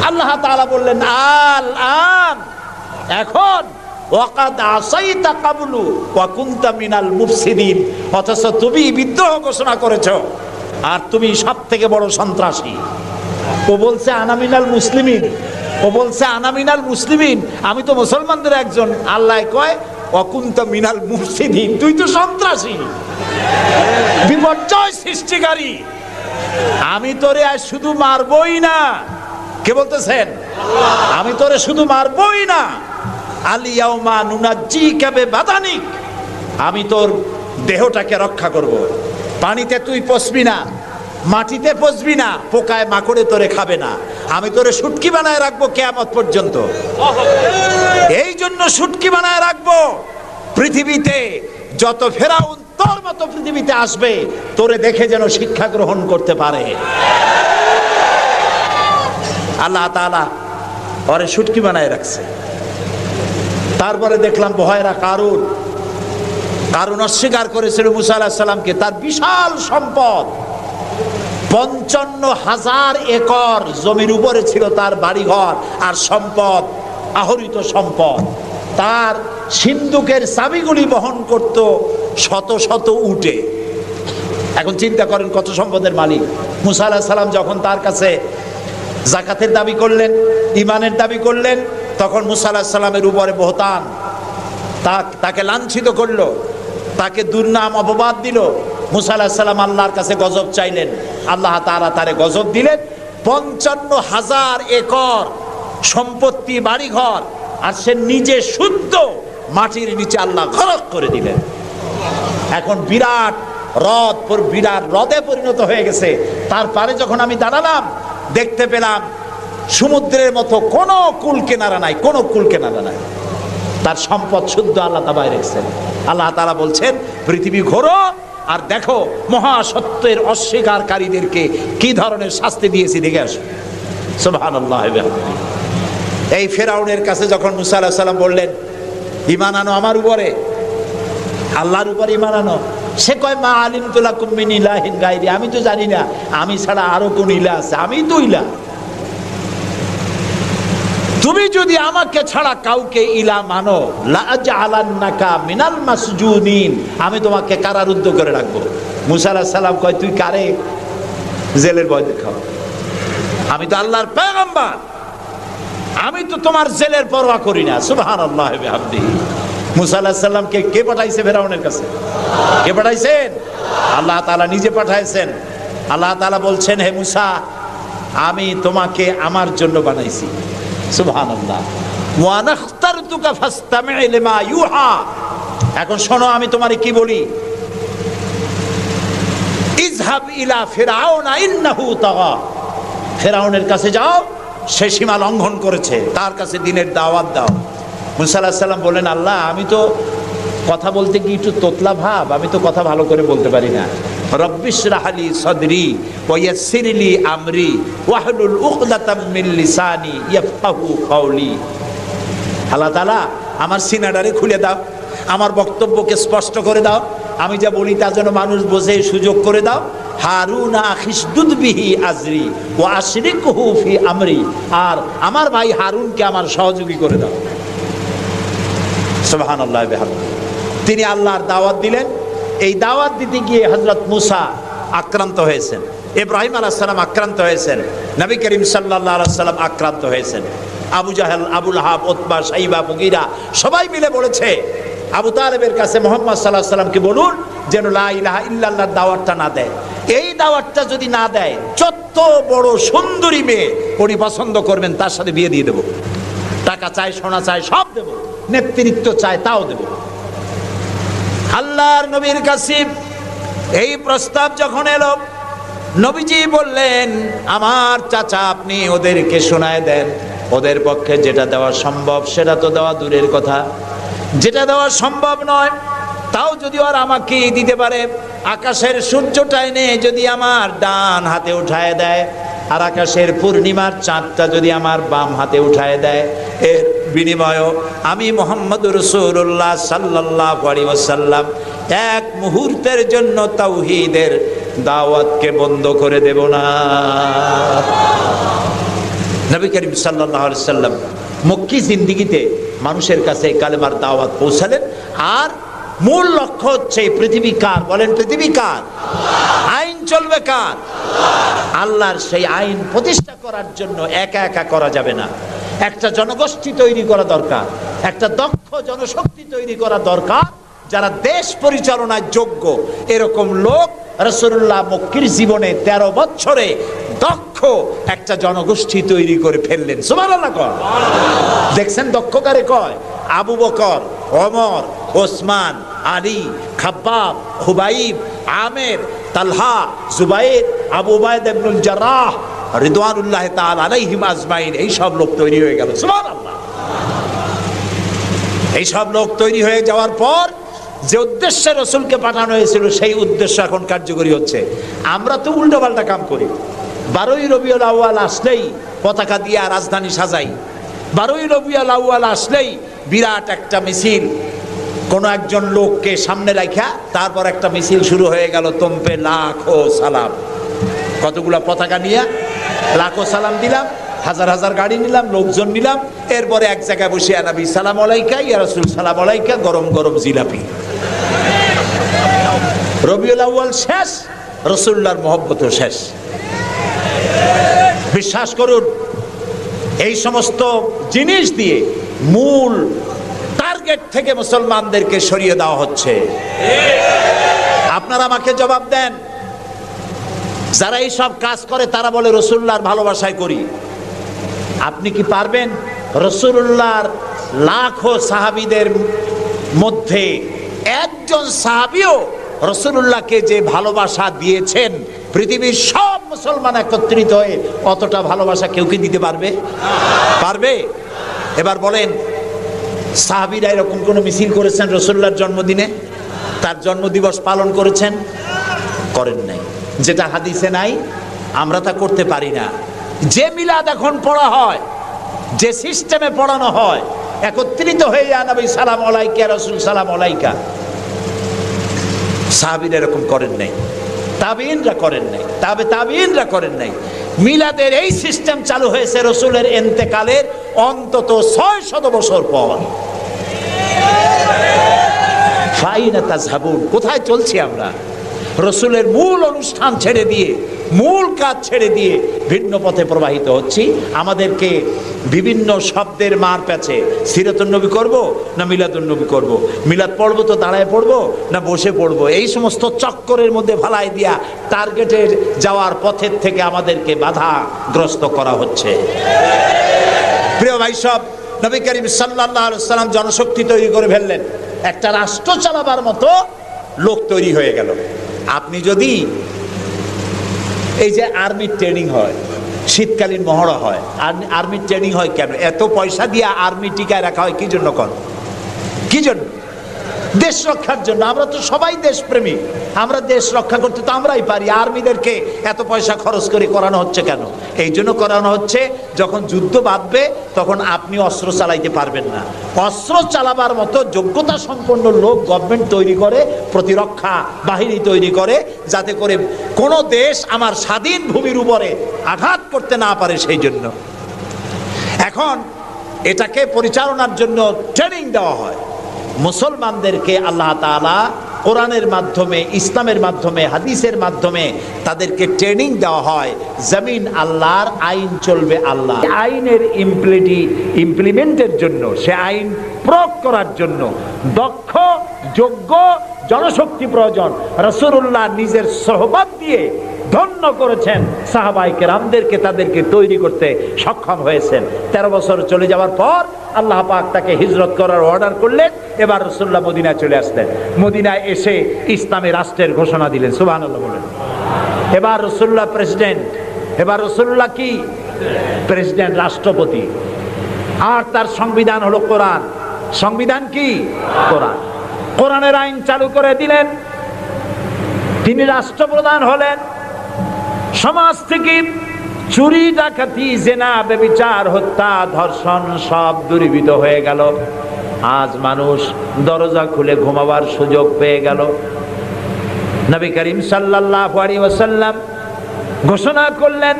আল্লাহ তাআলা বললেন, আল আন, এখন ওয়াকাদ আসাইতা কাবলু ওয়া কুনতা মিনাল মুফসিদিন। অথচ তুমি বিদ্রোহ ঘোষণা করেছো আর তুমি সবথেকে বড় সন্ত্রাসী। ও বলছে আনা মিনাল মুসলিমিন, ও বলছে আনা মিনাল মুসলিমিন, আমি তো মুসলমানদের একজন। আল্লাহ কয় ওয়া কুনতা মিনাল মুফসিদিন, তুই তো সন্ত্রাসী, বিপর্যয় সৃষ্টিকারী। আমি তোরে আজ শুধু মারবই না, কে বলতেছেন? আমি তোরে শুধু মারবই না, আলিয়াউমা নুনাজ্জিকা বিবাদানিক, আমি তোর দেহটাকে রক্ষা করব। পানিতে তুই পচবি না, মাটিতে পচবি না, পোকায় মাকড়ে তোরে খাবে না, আমি তোরে শুটকি বানায় রাখবো কিয়ামত পর্যন্ত। এই জন্য শুটকি বানায় রাখবো, পৃথিবীতে যত ফেরাউন তোর মতো পৃথিবীতে আসবে তোরে দেখে যেন শিক্ষা গ্রহণ করতে পারে। আল্লাহ তাআলা ওরে শুটকি বানায় রাখছে। তারপরে দেখলাম ভয়রা কারুন অস্বীকার করেছিল মুসা আলাইহিস সালামকে। তার বিশাল সম্পদ, 55,000 একর জমির উপরে ছিল তার বাড়িঘর আর সম্পদ, আহরিত সম্পদ। তার সিন্ধুকের চাবিগুলি বহন করত শত শত উটে। এখন চিন্তা করেন কত সম্পদের মালিক। মুসা আলাইহিস সালাম যখন তার কাছে যাকাতের দাবি করলেন, ঈমানের দাবি করলেন, তখন মুসা আলাইহিস সালামের উপরে বহতান, তাকে লাঞ্ছিত করলো, তাকে দুর্নাম অপবাদ দিল। মুসা আলাইহিস সালাম আল্লাহর কাছে গজব চাইলেন, আল্লাহ তাআলা তারে গজব দিলেন। 55,000 একর সম্পত্তি, বাড়িঘর, আর সে নিজে শুদ্ধ মাটির নিচে আল্লাহ গরক করে দিলেন। এখন বিরাট হ্রদে পরিণত হয়ে গেছে। তার পারে যখন আমি দাঁড়ালাম দেখতে পেলাম সমুদ্রের মতো কোনো কুল কেনারা নাই, কোনো কুল কেনারা নাই। তার সম্পদ শুদ্ধ আল্লাহ তাআলা রেখেছেন। আল্লাহ তাআলা বলছেন, পৃথিবী ঘোরো আর দেখো মহাসত্যের অস্বীকারীদেরকে কি ধরনের শাস্তি দিয়েছি, দেখে আসো। সুবহানাল্লাহ। এই ফেরাউনের কাছে যখন মুসা আলাইহিস সালাম বললেন, ঈমান আনো আমার উপরে, আল্লাহর উপর ঈমান আনো, সে কয় মা আলিমতু লাকুম মিন ইলাহিন গায়রি, আমি তো জানি না আমি ছাড়া আরো কোন ইলাহ আছে, আমি তো ইলাহ। তুমি যদি আমাকে ছাড়া কাউকে ইলাহ মানো, লা আজআলান্নাকা মিনাল মাসজুনিন, আমি তোমাকে কারারুদ্ধ করে রাখবো। মুসা আলাইহিস সালাম কয়, তুই কারে জেলের ভয় দেখাও? আমি তো আল্লাহর পয়গম্বর, আমি তো তোমার জেলের পরোয়া করি না। সুবহানাল্লাহ ওয়া বিহামদিহি। মুসা আলাইহিস সালামকে কে পাঠাইছে ফেরাউনের কাছে? কে পাঠাইছেন? আল্লাহ তাআলা নিজে পাঠাইছেন। আল্লাহ তাআলা বলছেন, হে মুসা, আমি তোমাকে আমার জন্য বানাইছি। সুবহানাল্লাহ। ওয়া নাখতারতুকা ফাসতামি' লিমা ইউহা। এখন শোনো আমি তোমারে কি বলি। ইযহাব ইলা ফিরআউনা ইন্নাহু তাগা। ফেরাউনের কাছে যাও, সে সীমা লঙ্ঘন করেছে, তার কাছে দ্বীনের দাওয়াত দাও। মুসা আলাইহিস সালাম বললেন, আল্লাহ আমি তো কথা বলতে গিয়ে একটু তোতলা ভাব, আমি তো কথা ভালো করে বলতে পারি না। রব্বিশ রাহলি সদরি ওয়া ইয়াসসিরলি আমরি ওয়াহলুল উকদাতাম মিন লিসানি ইয়াফকাহু কাওলি। আল্লাহ তাআলা আমার সিনাটারে খুলে দাও, আমার বক্তব্যকে স্পষ্ট করে দাও, আমি যা বলি তা যেন মানুষ বোঝে সুযোগ করে দাও। হারুন আখিসদুদ বিহি আজরি ওয়া আশরিকহু ফি আমরি, আর আমার ভাই হারুনকে আমার সহযোগী করে দাও। সুবহানাল্লাহ বিহামদিহি। তিনি আল্লাহর দাওয়াত দিলেন। এই দাওয়াত দিতে গিয়ে হযরত মুসা আক্রান্ত হয়েছেন, ইব্রাহিম আলাইহিস সালাম আক্রান্ত হয়েছেন, নবী করিম সাল্লাল্লাহু আলাইহি ওয়াসাল্লাম আক্রান্ত হয়েছেন। আবু জাহেল, আবু লাহাব, উতবা, শাইবা, মুগীরা সবাই মিলে বলেছে আবু তালেবের কাছে মুহাম্মদ সাল্লাল্লাহু আলাইহি ওয়াসাল্লামকে বলুন যেন লা ইলাহা ইল্লাল্লাহর দাওয়াতটা না দেয়। এই দাওয়াতটা যদি না দেয়, যত বড় সুন্দরী মেয়ে উনি পছন্দ করবেন তার সাথে বিয়ে দিয়ে দেব। টাকা চাই, সোনা চাই, সব দেব। নেতৃত্ব চাই, তাও দেব। আল্লাহর নবীর কাছে এই প্রস্তাব যখন এলো, নবীজি বললেন আমার চাচা আপনি ওদেরকে শোনায় দেন। ওদের পক্ষে যেটা দেওয়া সম্ভব সেটা তো দেওয়া দূরের কথা, যেটা দেওয়া সম্ভব নয় তাও যদি আর আমাকে দিতে পারে, আকাশের সূর্যটা এনে যদি আমার ডান হাতে উঠায় দেয় আর আকাশের পূর্ণিমার চাঁদটা যদি আমার বাম হাতে উঠায় দেয়, এর বিনিময়ে আমি মুহাম্মদুর রাসূলুল্লাহ সাল্লাল্লাহু আলাইহি ওয়াসাল্লাম এক মুহূর্তের জন্য তাওহীদের দাওয়াতকে বন্ধ করে দেব না। নবী করিম সাল্লাল্লাহু আলাইহি ওয়াসাল্লাম মক্কি জিন্দেগিতে মানুষের কাছে কালেমার দাওয়াত পৌঁছালেন। আর মূল লক্ষ্য হচ্ছে পৃথিবী কার? বলেন পৃথিবী কার? আইন চলবে কার? আল্লাহর। সেই আইন প্রতিষ্ঠা করার জন্য একা একা করা যাবে না, একটা জনগোষ্ঠী তৈরি করা দরকার, একটা দক্ষ জনশক্তি তৈরি করা দরকার যারা দেশ পরিচালনার যোগ্য। এরকম লোক রাসূলুল্লাহ মক্কির জীবনে 13 বছরে দক্ষ একটা জনগোষ্ঠী তৈরি করে ফেললেন। সুবহানাল্লাহ কয়। দেখছেন দক্ষ কারে কয়? আবু বকর, ওমর, ওসমান, আলী, খাব্বাব, খুবাইব, আমের, তালহা, জুবাইর, আবু উবাইদা ইবনুল জাররাহ রিদওয়ানুল্লাহ তাআলা আলাইহিম আজমাইন। এই সব লোক তৈরি হয়ে গেল। সুবহানাল্লাহ। এই সব লোক তৈরি হয়ে যাওয়ার পর যে উদ্দেশ্যে রাসূলকে পাঠানো হয়েছিল সেই উদ্দেশ্য এখন কার্যকরী হচ্ছে। আমরা তো উল্টোপাল্টা কাম করি। 12ই রবিউল আউয়াল আসলেই পতাকা দিয়ে রাজধানী সাজাই। 12ই রবিউল আউয়াল আসলেই বিরাট একটা মিছিল, কোন একজন লোককে সামনে রাখা তারপর একটা মিছিল শুরু হয়ে গেল। তোমপে লাখো সালাম। কতগুলা পতাকা নিয়ে লাখো সালাম দিলাম, হাজার হাজার গাড়ি নিলাম, লোকজন নিলাম। এরপরে এক জায়গায় বসে নবী সালাম আলাইকা, ইয়া রাসূল সালাম আলাইকা, গরম গরম জিলাপি। রবিউল আউয়াল শেষ, রাসূলুল্লাহর মহব্বতও শেষ। বিশ্বাস করুন, এই সমস্ত জিনিস দিয়ে মূল টার্গেট থেকে মুসলমানদেরকে সরিয়ে দেওয়া হচ্ছে। আপনারা আমাকে জবাব দেন, যারা এই সব কাজ করে তারা বলে রাসূলুল্লাহর ভালোবাসায় করি। আপনি কি পারবেন রাসূলুল্লাহর লাখো সাহাবীদের মধ্যে একজন সাহাবীও রাসূলুল্লাহকে যে ভালোবাসা দিয়েছেন, পৃথিবীর সব মুসলমান একত্রিত হয়ে অতটা ভালোবাসা কেউ কি দিতে পারবে? পারবে? এবার বলেন, সাহাবীরা এরকম কোন মিছিল করেছেন রাসূলুল্লাহর জন্মদিনে? তার জন্মদিবস পালন করেছেন? করেন নাই। যেটা হাদিসে নাই আমরা তা করতে পারি না। যে মিলাদ এখন পড়া হয়, যে সিস্টেমে পড়ানো হয়, একত্রিত হয়ে ইয়া নবী সালাম আলাইকা, রাসূল সালাম আলাইকা, সাহাবীরা এরকম করেন নাই, তাবিঈনরা করেন নাই, তাবিঈনরা করেন নাই। মিলাদের এই সিস্টেম চালু হয়েছে রাসূলের ইন্তেকালের অন্তত 600 বছর পর। ফাইনা তাযহাবুন, কোথায় চলছি আমরা? রাসূলের মূল অনুষ্ঠান ছেড়ে দিয়ে, মূল কাজ ছেড়ে দিয়ে ভিন্ন পথে প্রবাহিত হচ্ছি। আমাদেরকে বিভিন্ন শব্দের মার প্যাচে সিরাতুন নবী করব না মিলাদুন নবী করব, মিলাদ পড়বো তো দাঁড়ায় পড়বো না বসে পড়বো, এই সমস্ত চক্করের মধ্যে ফালাই দিয়া টার্গেটে যাওয়ার পথের থেকে আমাদেরকে বাধাগ্রস্ত করা হচ্ছে। প্রিয় ভাই সব, নবী করিম সাল্লাল্লাহু আলাইহি ওয়াসাল্লাম জনশক্তি তৈরি করে ফেললেন, একটা রাষ্ট্র চালাবার মতো লোক তৈরি হয়ে গেল। আপনি যদি এই যে আর্মির ট্রেনিং হয়, শীতকালীন মহড়া হয়, আর্মির ট্রেনিং হয় কেন? এত পয়সা দিয়ে আর্মি টিকায় রাখা হয় কি জন্য? কি জন্য? দেশ রক্ষার জন্য। আমরা তো সবাই দেশপ্রেমী, আমরা দেশ রক্ষা করতে তো আমরাই পারি। আর্মিদেরকে এত পয়সা খরচ করে করানো হচ্ছে কেন? এই জন্য করানো হচ্ছে, যখন যুদ্ধ বাঁধবে তখন আপনি অস্ত্র চালাইতে পারবেন না, অস্ত্র চালাবার মতো যোগ্যতা সম্পন্ন লোক গভর্নমেন্ট তৈরি করে, প্রতিরক্ষা বাহিনী তৈরি করে, যাতে করে কোনো দেশ আমার স্বাধীন ভূমির উপরে আঘাত করতে না পারে। সেই জন্য এখন এটাকে পরিচালনার জন্য ট্রেনিং দেওয়া হয় মুসলমানদেরকে। আল্লাহ তাআলা কোরআনের মাধ্যমে, ইসলামের মাধ্যমে, হাদিসের মাধ্যমে তাদেরকে ট্রেনিং দেওয়া হয়। জমিন আল্লাহর, আইন চলবে আল্লাহ। আইনের ইমপ্লিমেন্টের জন্য, সে আইন প্রয়োগ করার জন্য দক্ষ যোগ্য জনশক্তি প্রয়োজন। রাসূলুল্লাহ নিজের সোহবত দিয়ে ধন্য করেছেন সাহাবায়ে কেরামদেরকে, তাদেরকে তৈরি করতে সক্ষম হয়েছেন। 13 বছর চলে যাওয়ার পর আল্লাহ পাক তাকে হিজরত করার অর্ডার করলেন। এবার রাসূলুল্লাহ মদিনায় চলে আসলেন। মদিনায় এসে ইসলামী রাষ্ট্রের ঘোষণা দিলেন। সুবহানাল্লাহ বলেন। এবার রাসূলুল্লাহ প্রেসিডেন্ট, এবার রাসূলুল্লাহ কি প্রেসিডেন্ট, রাষ্ট্রপতি। আর তার সংবিধান হলো কোরআন। সংবিধান কি? কোরআন। কোরআনের আইন চালু করে দিলেন। তিনি রাষ্ট্রপ্রধান হলেন। সমাজ থেকে চুরি, ডাকাতি, জেনা, ব্যভিচার, হত্যা, ধর্ষণ সব দূরীভূত হয়ে গেল। আজ মানুষ দরজা খুলে ঘুমাবার সুযোগ পেয়ে গেল। নবী করিম সাল্লাল্লাহু আলাইহি ওয়াসাল্লাম ঘোষণা করলেন,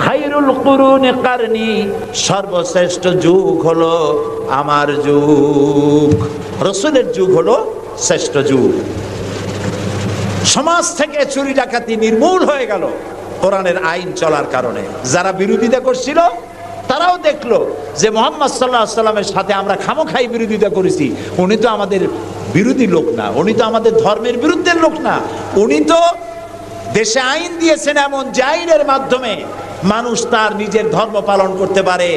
খায়রুল কুরুনি কারনি, সর্বশ্রেষ্ঠ যুগ হলো আমার যুগ। রাসূলের যুগ হলো শ্রেষ্ঠ যুগ। সমাজ থেকে চুরি ডাকাতি নির্মূল হয়ে গেল কোরআনের আইন চলার কারণে। যারা বিরোধিতা করছিল তারাও দেখলো যে মুহাম্মদ সাল্লাল্লাহু আলাইহি ওয়াসাল্লামের সাথে আমরা খামোখাই বিরোধিতা করেছি, উনি তো আমাদের বিরোধী লোক না, উনি তো আমাদের ধর্মের বিরুদ্ধে লোক না, উনি তো দেশে আইন দিয়েছেন এমন যে আইনের মাধ্যমে মানুষ তার নিজের ধর্ম পালন করতে পারে,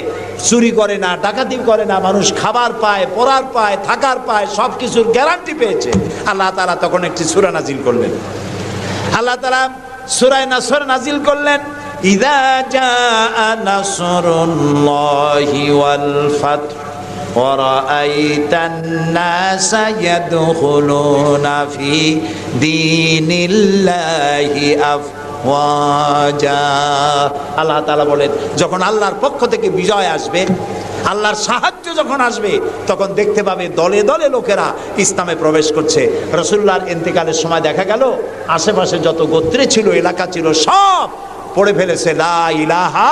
চুরি করে না, ডাকাতি করে না, মানুষ খাবার পায়, পরার পায়, থাকার পায়, সব কিছুর গ্যারান্টি পেয়েছে। আল্লাহ তাআলা তখন একটি সূরা নাজিল করলেন। আল্লাহ তাআলা সূরা নাসর নাজিল করলেন, ইযা জাআ নাসরুল্লাহি ওয়াল ফাত ওয়া রাআইতান নাসা ইয়াদখুলুনা ফি দীনিল্লাহি আফওয়াজা। আল্লাহ তাআলা বলেন, যখন আল্লাহর পক্ষ থেকে বিজয় আসবে, আল্লাহর সাহায্য যখন আসবে, তখন দেখতে পাবে দলে দলে লোকেরা ইসলামে প্রবেশ করছে। রাসূলুল্লাহর ইন্তেকালের সময় দেখা গেল আশেপাশে যত গোত্রে ছিল, এলাকা ছিল, সব পড়ে ফেলেছে লা ইলাহা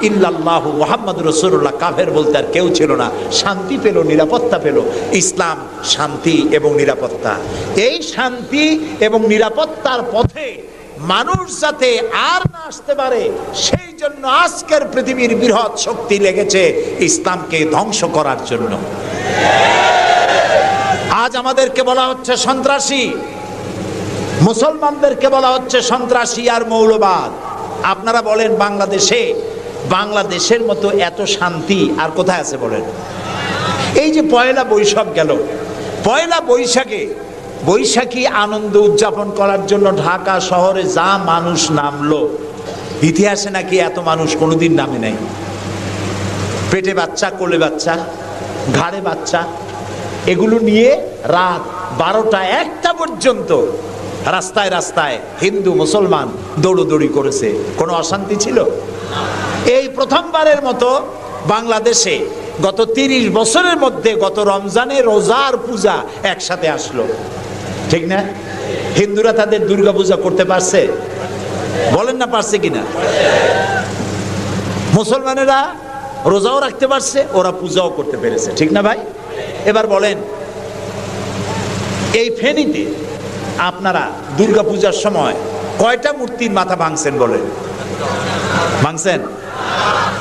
ইল্লাল্লাহু মুহাম্মাদুর রাসূলুল্লাহ। কাফের বলতে আর কেউ ছিল না। শান্তি পেল, নিরাপত্তা পেল। ইসলাম শান্তি এবং নিরাপত্তা। এই শান্তি এবং নিরাপত্তার পথে মানুষ যাতে আর না আসতে পারে, সেই জন্য আজকের পৃথিবীর বৃহৎ শক্তি লেগেছে ইসলামকে ধ্বংস করার জন্য। আজ আমাদেরকে বলা হচ্ছে সন্ত্রাসী, মুসলমানদেরকে বলা হচ্ছে সন্ত্রাসী আর মৌলবাদ। আপনারা বলেন বাংলাদেশের মতো এত শান্তি আর কোথায় আছে বলেন? এই যে পয়লা বৈশাখ গেল, পয়লা বৈশাখী আনন্দ উদযাপন করার জন্য ঢাকা শহরে যা মানুষ নামলো, ইতিহাসে নাকি এত মানুষ কোনোদিন নামে নাই। পেটে বাচ্চা, কোলে বাচ্চা, ঘাড়ে বাচ্চা, এগুলো নিয়ে রাত 12টা 1টা পর্যন্ত রাস্তায় রাস্তায় হিন্দু মুসলমান দৌড়দৌড়ি করেছে। কোনো অশান্তি ছিল? এই প্রথমবারের মতো বাংলাদেশে গত 30 বছরের মধ্যে গত রমজানে রোজার পূজা একসাথে আসলো, ঠিক না? হিন্দুরা তাদের দুর্গা পূজা করতে পারছে? বলেন না পারছে কিনা? মুসলমানেরা রোজাও রাখতে পারছে, ওরা পূজাও করতে পেরেছে, ঠিক না ভাই? এবার বলেন, এই ফেনীতে আপনারা দুর্গা পূজার সময় কয়টা মূর্তির মাথা ভাঙছেন বলেন? ভাঙছেন?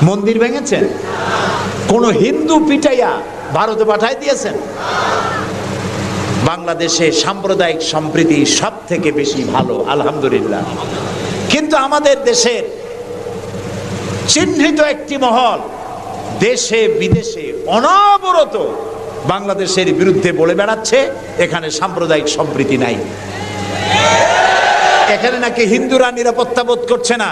মন্দির ভেঙেছেন? কোন হিন্দু পিটাইয়া ভারতে পাঠাই দিয়েছেন? বাংলাদেশে সাম্প্রদায়িক সম্প্রীতি সব থেকে বেশি ভালো, আলহামদুলিল্লাহ। কিন্তু আমাদের দেশের চিহ্নিত একটি মহল দেশে বিদেশে অনবরত বাংলাদেশের বিরুদ্ধে বলে বেড়াচ্ছে এখানে সাম্প্রদায়িক সম্প্রীতি নাই, এখানে নাকি হিন্দুরা নিরাপত্তা বোধ করছে না,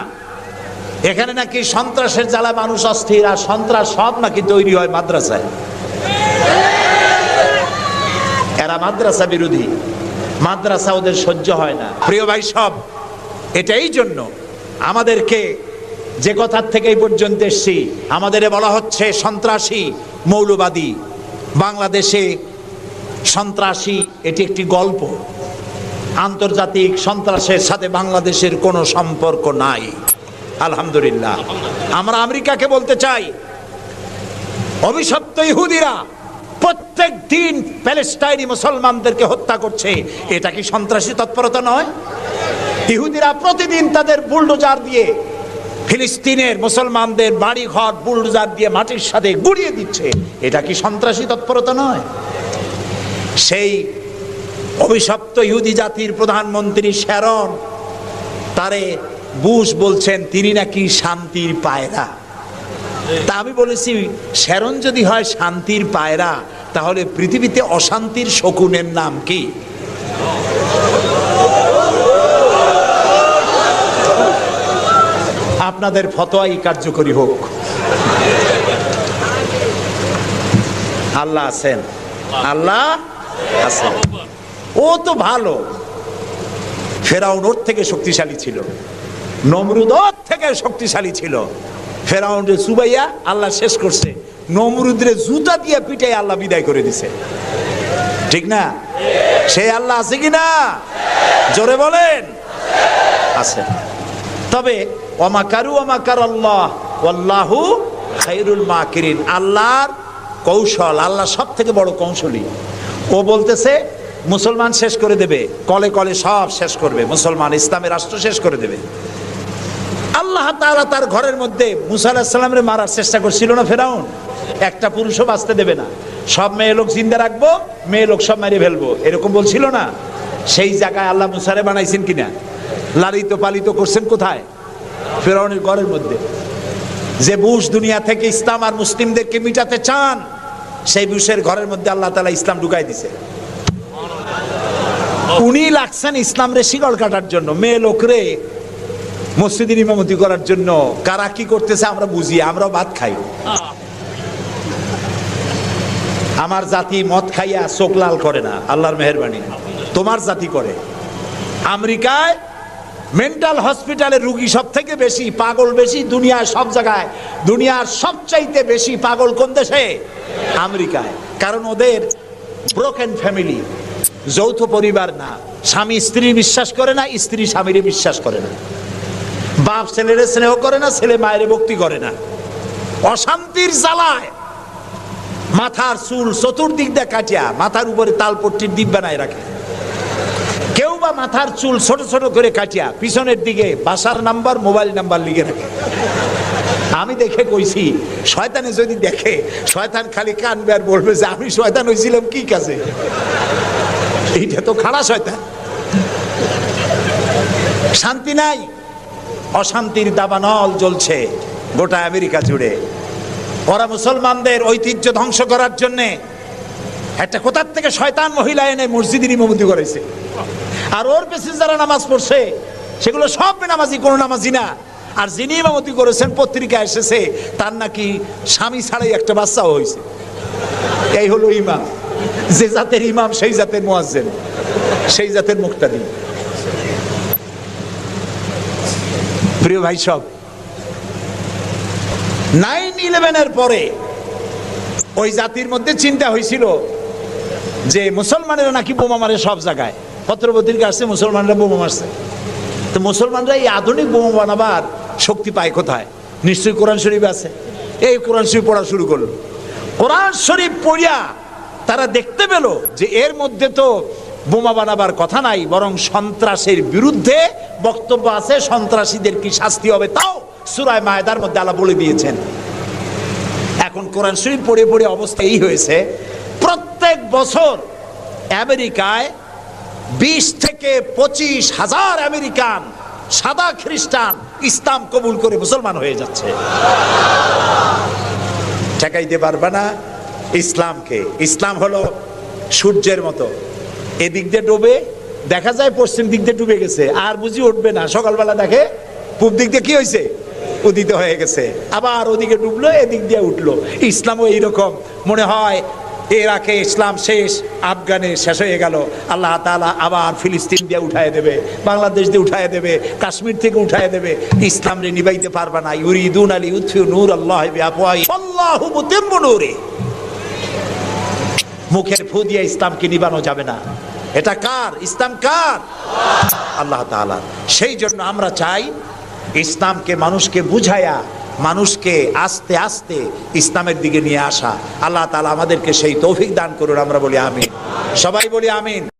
এখানে নাকি সন্ত্রাসের জ্বালা মানুষ অস্থির, আর সন্ত্রাস সব নাকি তৈরি হয় মাদ্রাসায়। এরা মাদ্রাসা বিরোধী, মাদ্রাসা ওদের সহ্য হয় না। প্রিয় ভাই সব, এটাই জন্য আমাদেরকে যে কথার থেকে এই পর্যন্ত এসছি, আমাদের বলা হচ্ছে সন্ত্রাসী, মৌলবাদী। বাংলাদেশে সন্ত্রাসী এটি একটি গল্প। আন্তর্জাতিক সন্ত্রাসের সাথে বাংলাদেশের কোনো সম্পর্ক নাই, আলহামদুলিল্লাহ। আমরা আমেরিকাকে বলতে চাই, অভিশপ্ত ইহুদিরা প্রত্যেক দিন প্যালেস্টাইনি মুসলমানদেরকে হত্যা করছে, এটা কি সন্ত্রাসী তৎপরতা নয়? ইহুদিরা প্রতিদিন তাদের বুলডোজার দিয়ে ফিলিস্তিনের মুসলমানদের বাড়ি ঘর বুলডোজার দিয়ে মাটির সাথে গুড়িয়ে দিচ্ছে, এটা কি সন্ত্রাসী তৎপরতা নয়? সেই অভিশপ্ত ইহুদি জাতির প্রধানমন্ত্রী শ্যারন, তারে বুশ বলছেন তিনি নাকি শান্তির পায়রা। তা আমি বলেছি, শ্যারন যদি হয় শান্তির পায়রা, তাহলে পৃথিবীতে অশান্তির শকুনের নাম কি? আপনাদের ফতোয়াই কার্যকরী হোক। আল্লাহ আছেন, আল্লাহ আছেন। ও তো ভালো, ফেরাউন ওর থেকে শক্তিশালী ছিল, নমরুদ ওর থেকে শক্তিশালী ছিল। ফেরাউনরে চুবাইয়া আল্লাহ শেষ করছে, নমরুদরে জুতা দিয়ে পিটাই আল্লাহ বিদায় করে দিছে, ঠিক না? সে আল্লাহ আছে কি না? জোরে বলেন, আছে। তবে ওয়ামাকারু ওয়ামাকার আল্লাহ ওয়াল্লাহু খায়রুল মাকিরিন। আল্লাহর কৌশল, আল্লাহ সব থেকে বড় কৌশলী। ও বলতেছে মুসলমান শেষ করে দেবে, কলে কলে সব শেষ করবে, মুসলমান ইসলামের রাষ্ট্র শেষ করে দেবে। আল্লাহ তাআলা তার ঘরের মধ্যে মুসা আলাইহিস সালামের মারার চেষ্টা করছিল না ফেরাউন? একটা পুরুষও বাঁচতে দেবে না, সব মেয়ে লোক জিন্দা রাখবো, মেয়ে লোক সব মেরে ফেলবো, এরকম বলছিল না? সেই জায়গায় আল্লাহ মুসারে বানাইছেন কিনা? লালিত পালিত করছেন কোথায়? ফেরাউনের ঘরের মধ্যে। যে বুশ দুনিয়া থেকে ইসলাম আর মুসলিমদেরকে মিটাতে চান, সেই বুশের ঘরের মধ্যে আল্লাহ তাআলা ইসলাম ঢুকাই দিছে। উনি লাগছেন ইসলাম রে শিকড় কাটার জন্য, মেয়ে লোকরে মসজিদের ইমামতি করার জন্য। কারা কি করতেছে আমরা বুঝি, আমরাও ভাত খাই। আমার জাতি মদ খাইয়া চোখ লাল করে না, আল্লাহর মেহেরবানি। তোমার জাতি করে। আমেরিকায় মেন্টাল হসপিটালে রুগী সব থেকে বেশি, পাগল বেশি দুনিয়ার সব জায়গায়। দুনিয়ার সবচাইতে বেশি পাগল কোন দেশে? আমেরিকায়। কারণ ওদের ব্রোকেন ফ্যামিলি, যৌথ পরিবার না। স্বামী স্ত্রী বিশ্বাস করে না, স্ত্রী স্বামীরে বিশ্বাস করে না, বাপ ছেলের স্নেহ করে না, ছেলে মায়ের ভক্তি করে না। অশান্তির জ্বালায় মাথার চুল চতুর্দিক দিয়ে কাটিয়া মাথার উপরে তালপট্টির দ্বীপ বানায় রাখে। কেউ বা মাথার চুল ছোট ছোট করে কাটিয়া পিছনের দিকে বাসার নাম্বার, মোবাইল নাম্বার লিখে রাখে। আমি দেখে কইছি, শয়তানে যদি দেখে, শয়তান খালি কানবে আর বলবে যে আমি শয়তান হয়েছিলাম কি কাজে? এইটা তো খারাপ শয়তান। শান্তি নাই, অশান্তির দাবানল জ্বলছে গোটা আমেরিকা জুড়ে। ওরা মুসলমানদের ঐতিহ্য ধ্বংস করার জন্য একটা কোথার থেকে শয়তান মহিলা এনে মসজিদের ইমামতি করেছে। আর ওর পেছনে যারা নামাজ পড়ছে সেগুলো সব বেনামাজি, কোনো নামাজি না। আর যিনি ইমামতি করেছেন, পত্রিকা এসেছে তার নাকি স্বামী ছাড়াই একটা বাচ্চাও হয়েছে। এই হলো ইমাম। যে জাতের ইমাম সেই জাতের মুয়াজ্জিন, সেই জাতের মুক্তাদি। প্রিয় ভাই সব, 9/11-এর পরে ওই জাতির মধ্যে চিন্তা হয়েছিল যে মুসলমানেরা নাকি বোমা মারে সব জায়গায়। পত্রপত্রিকা আসছে মুসলমানরা বোমা মারছে। তো মুসলমানরা এই আধুনিক বোমা বানাবার শক্তি পায় কোথায়? নিশ্চয়ই কোরআন শরীফ আছে। এই কোরআন শরীফ পড়া শুরু করলো। কোরআন শরীফ পড়িয়া তারা দেখতে পেল যে এর মধ্যে তো বোমা বানাবার কথা নাই, বরং সন্ত্রাসের বিরুদ্ধে বক্তব্য আছে। সন্ত্রাসীদের কি শাস্তি হবে তাও সূরা মায়েদার মধ্যে আল্লাহ বলে দিয়েছেন। এখন কোরআন শরীফ পড়ে পড়ে অবস্থা এই হয়েছে, প্রত্যেক বছর আমেরিকায় 20 থেকে 25 হাজার আমেরিকান সাদা খ্রিস্টান ইসলাম কবুল করে মুসলমান হয়ে যাচ্ছে। ঠেকাইতে পারবে না ইসলামকে। ইসলাম হলো সূর্যের মতো, এদিক দিয়ে ডুবে দেখা যায় পশ্চিম দিক দিয়ে ডুবে গেছে, আর বুঝি উঠবে না। সকালবেলা দেখে পূব দিক দিয়ে কি হয়েছে, উদিত হয়ে গেছে, আবার ওদিকে ডুবলো, এদিক দিয়ে উঠলো। ইসলামও এইরকম। মনে হয় ইরাকে ইসলাম শেষ, আফগানে শেষ হয়ে গেল, আল্লাহ তাআলা আবার ফিলিস্তিন দিয়ে উঠায় দেবে, বাংলাদেশ দিয়ে উঠায় দেবে, কাশ্মীর থেকে উঠায় দেবে। ইসলাম রে নিবাইতে পারবে না। ইউরিদুনা লিইউতফিউ নূরাল্লাহি বিআফওয়াহিহিম আল্লাহু মুতিম্মু নূরিহি। মুখের ফু দিয়ে ইসলামকে নিবানো যাবে না। এটা কার? ইসলাম কার? আল্লাহ তাআলা। সেই জন্য আমরা চাই ইসলামকে মানুষকে বুঝায়া, মানুষকে আস্তে আস্তে ইসলামের দিকে নিয়ে আসা। আল্লাহ তাআলা আমাদেরকে সেই তৌফিক দান করুন। আমরা বলি আমিন। সবাই বলি আমিন।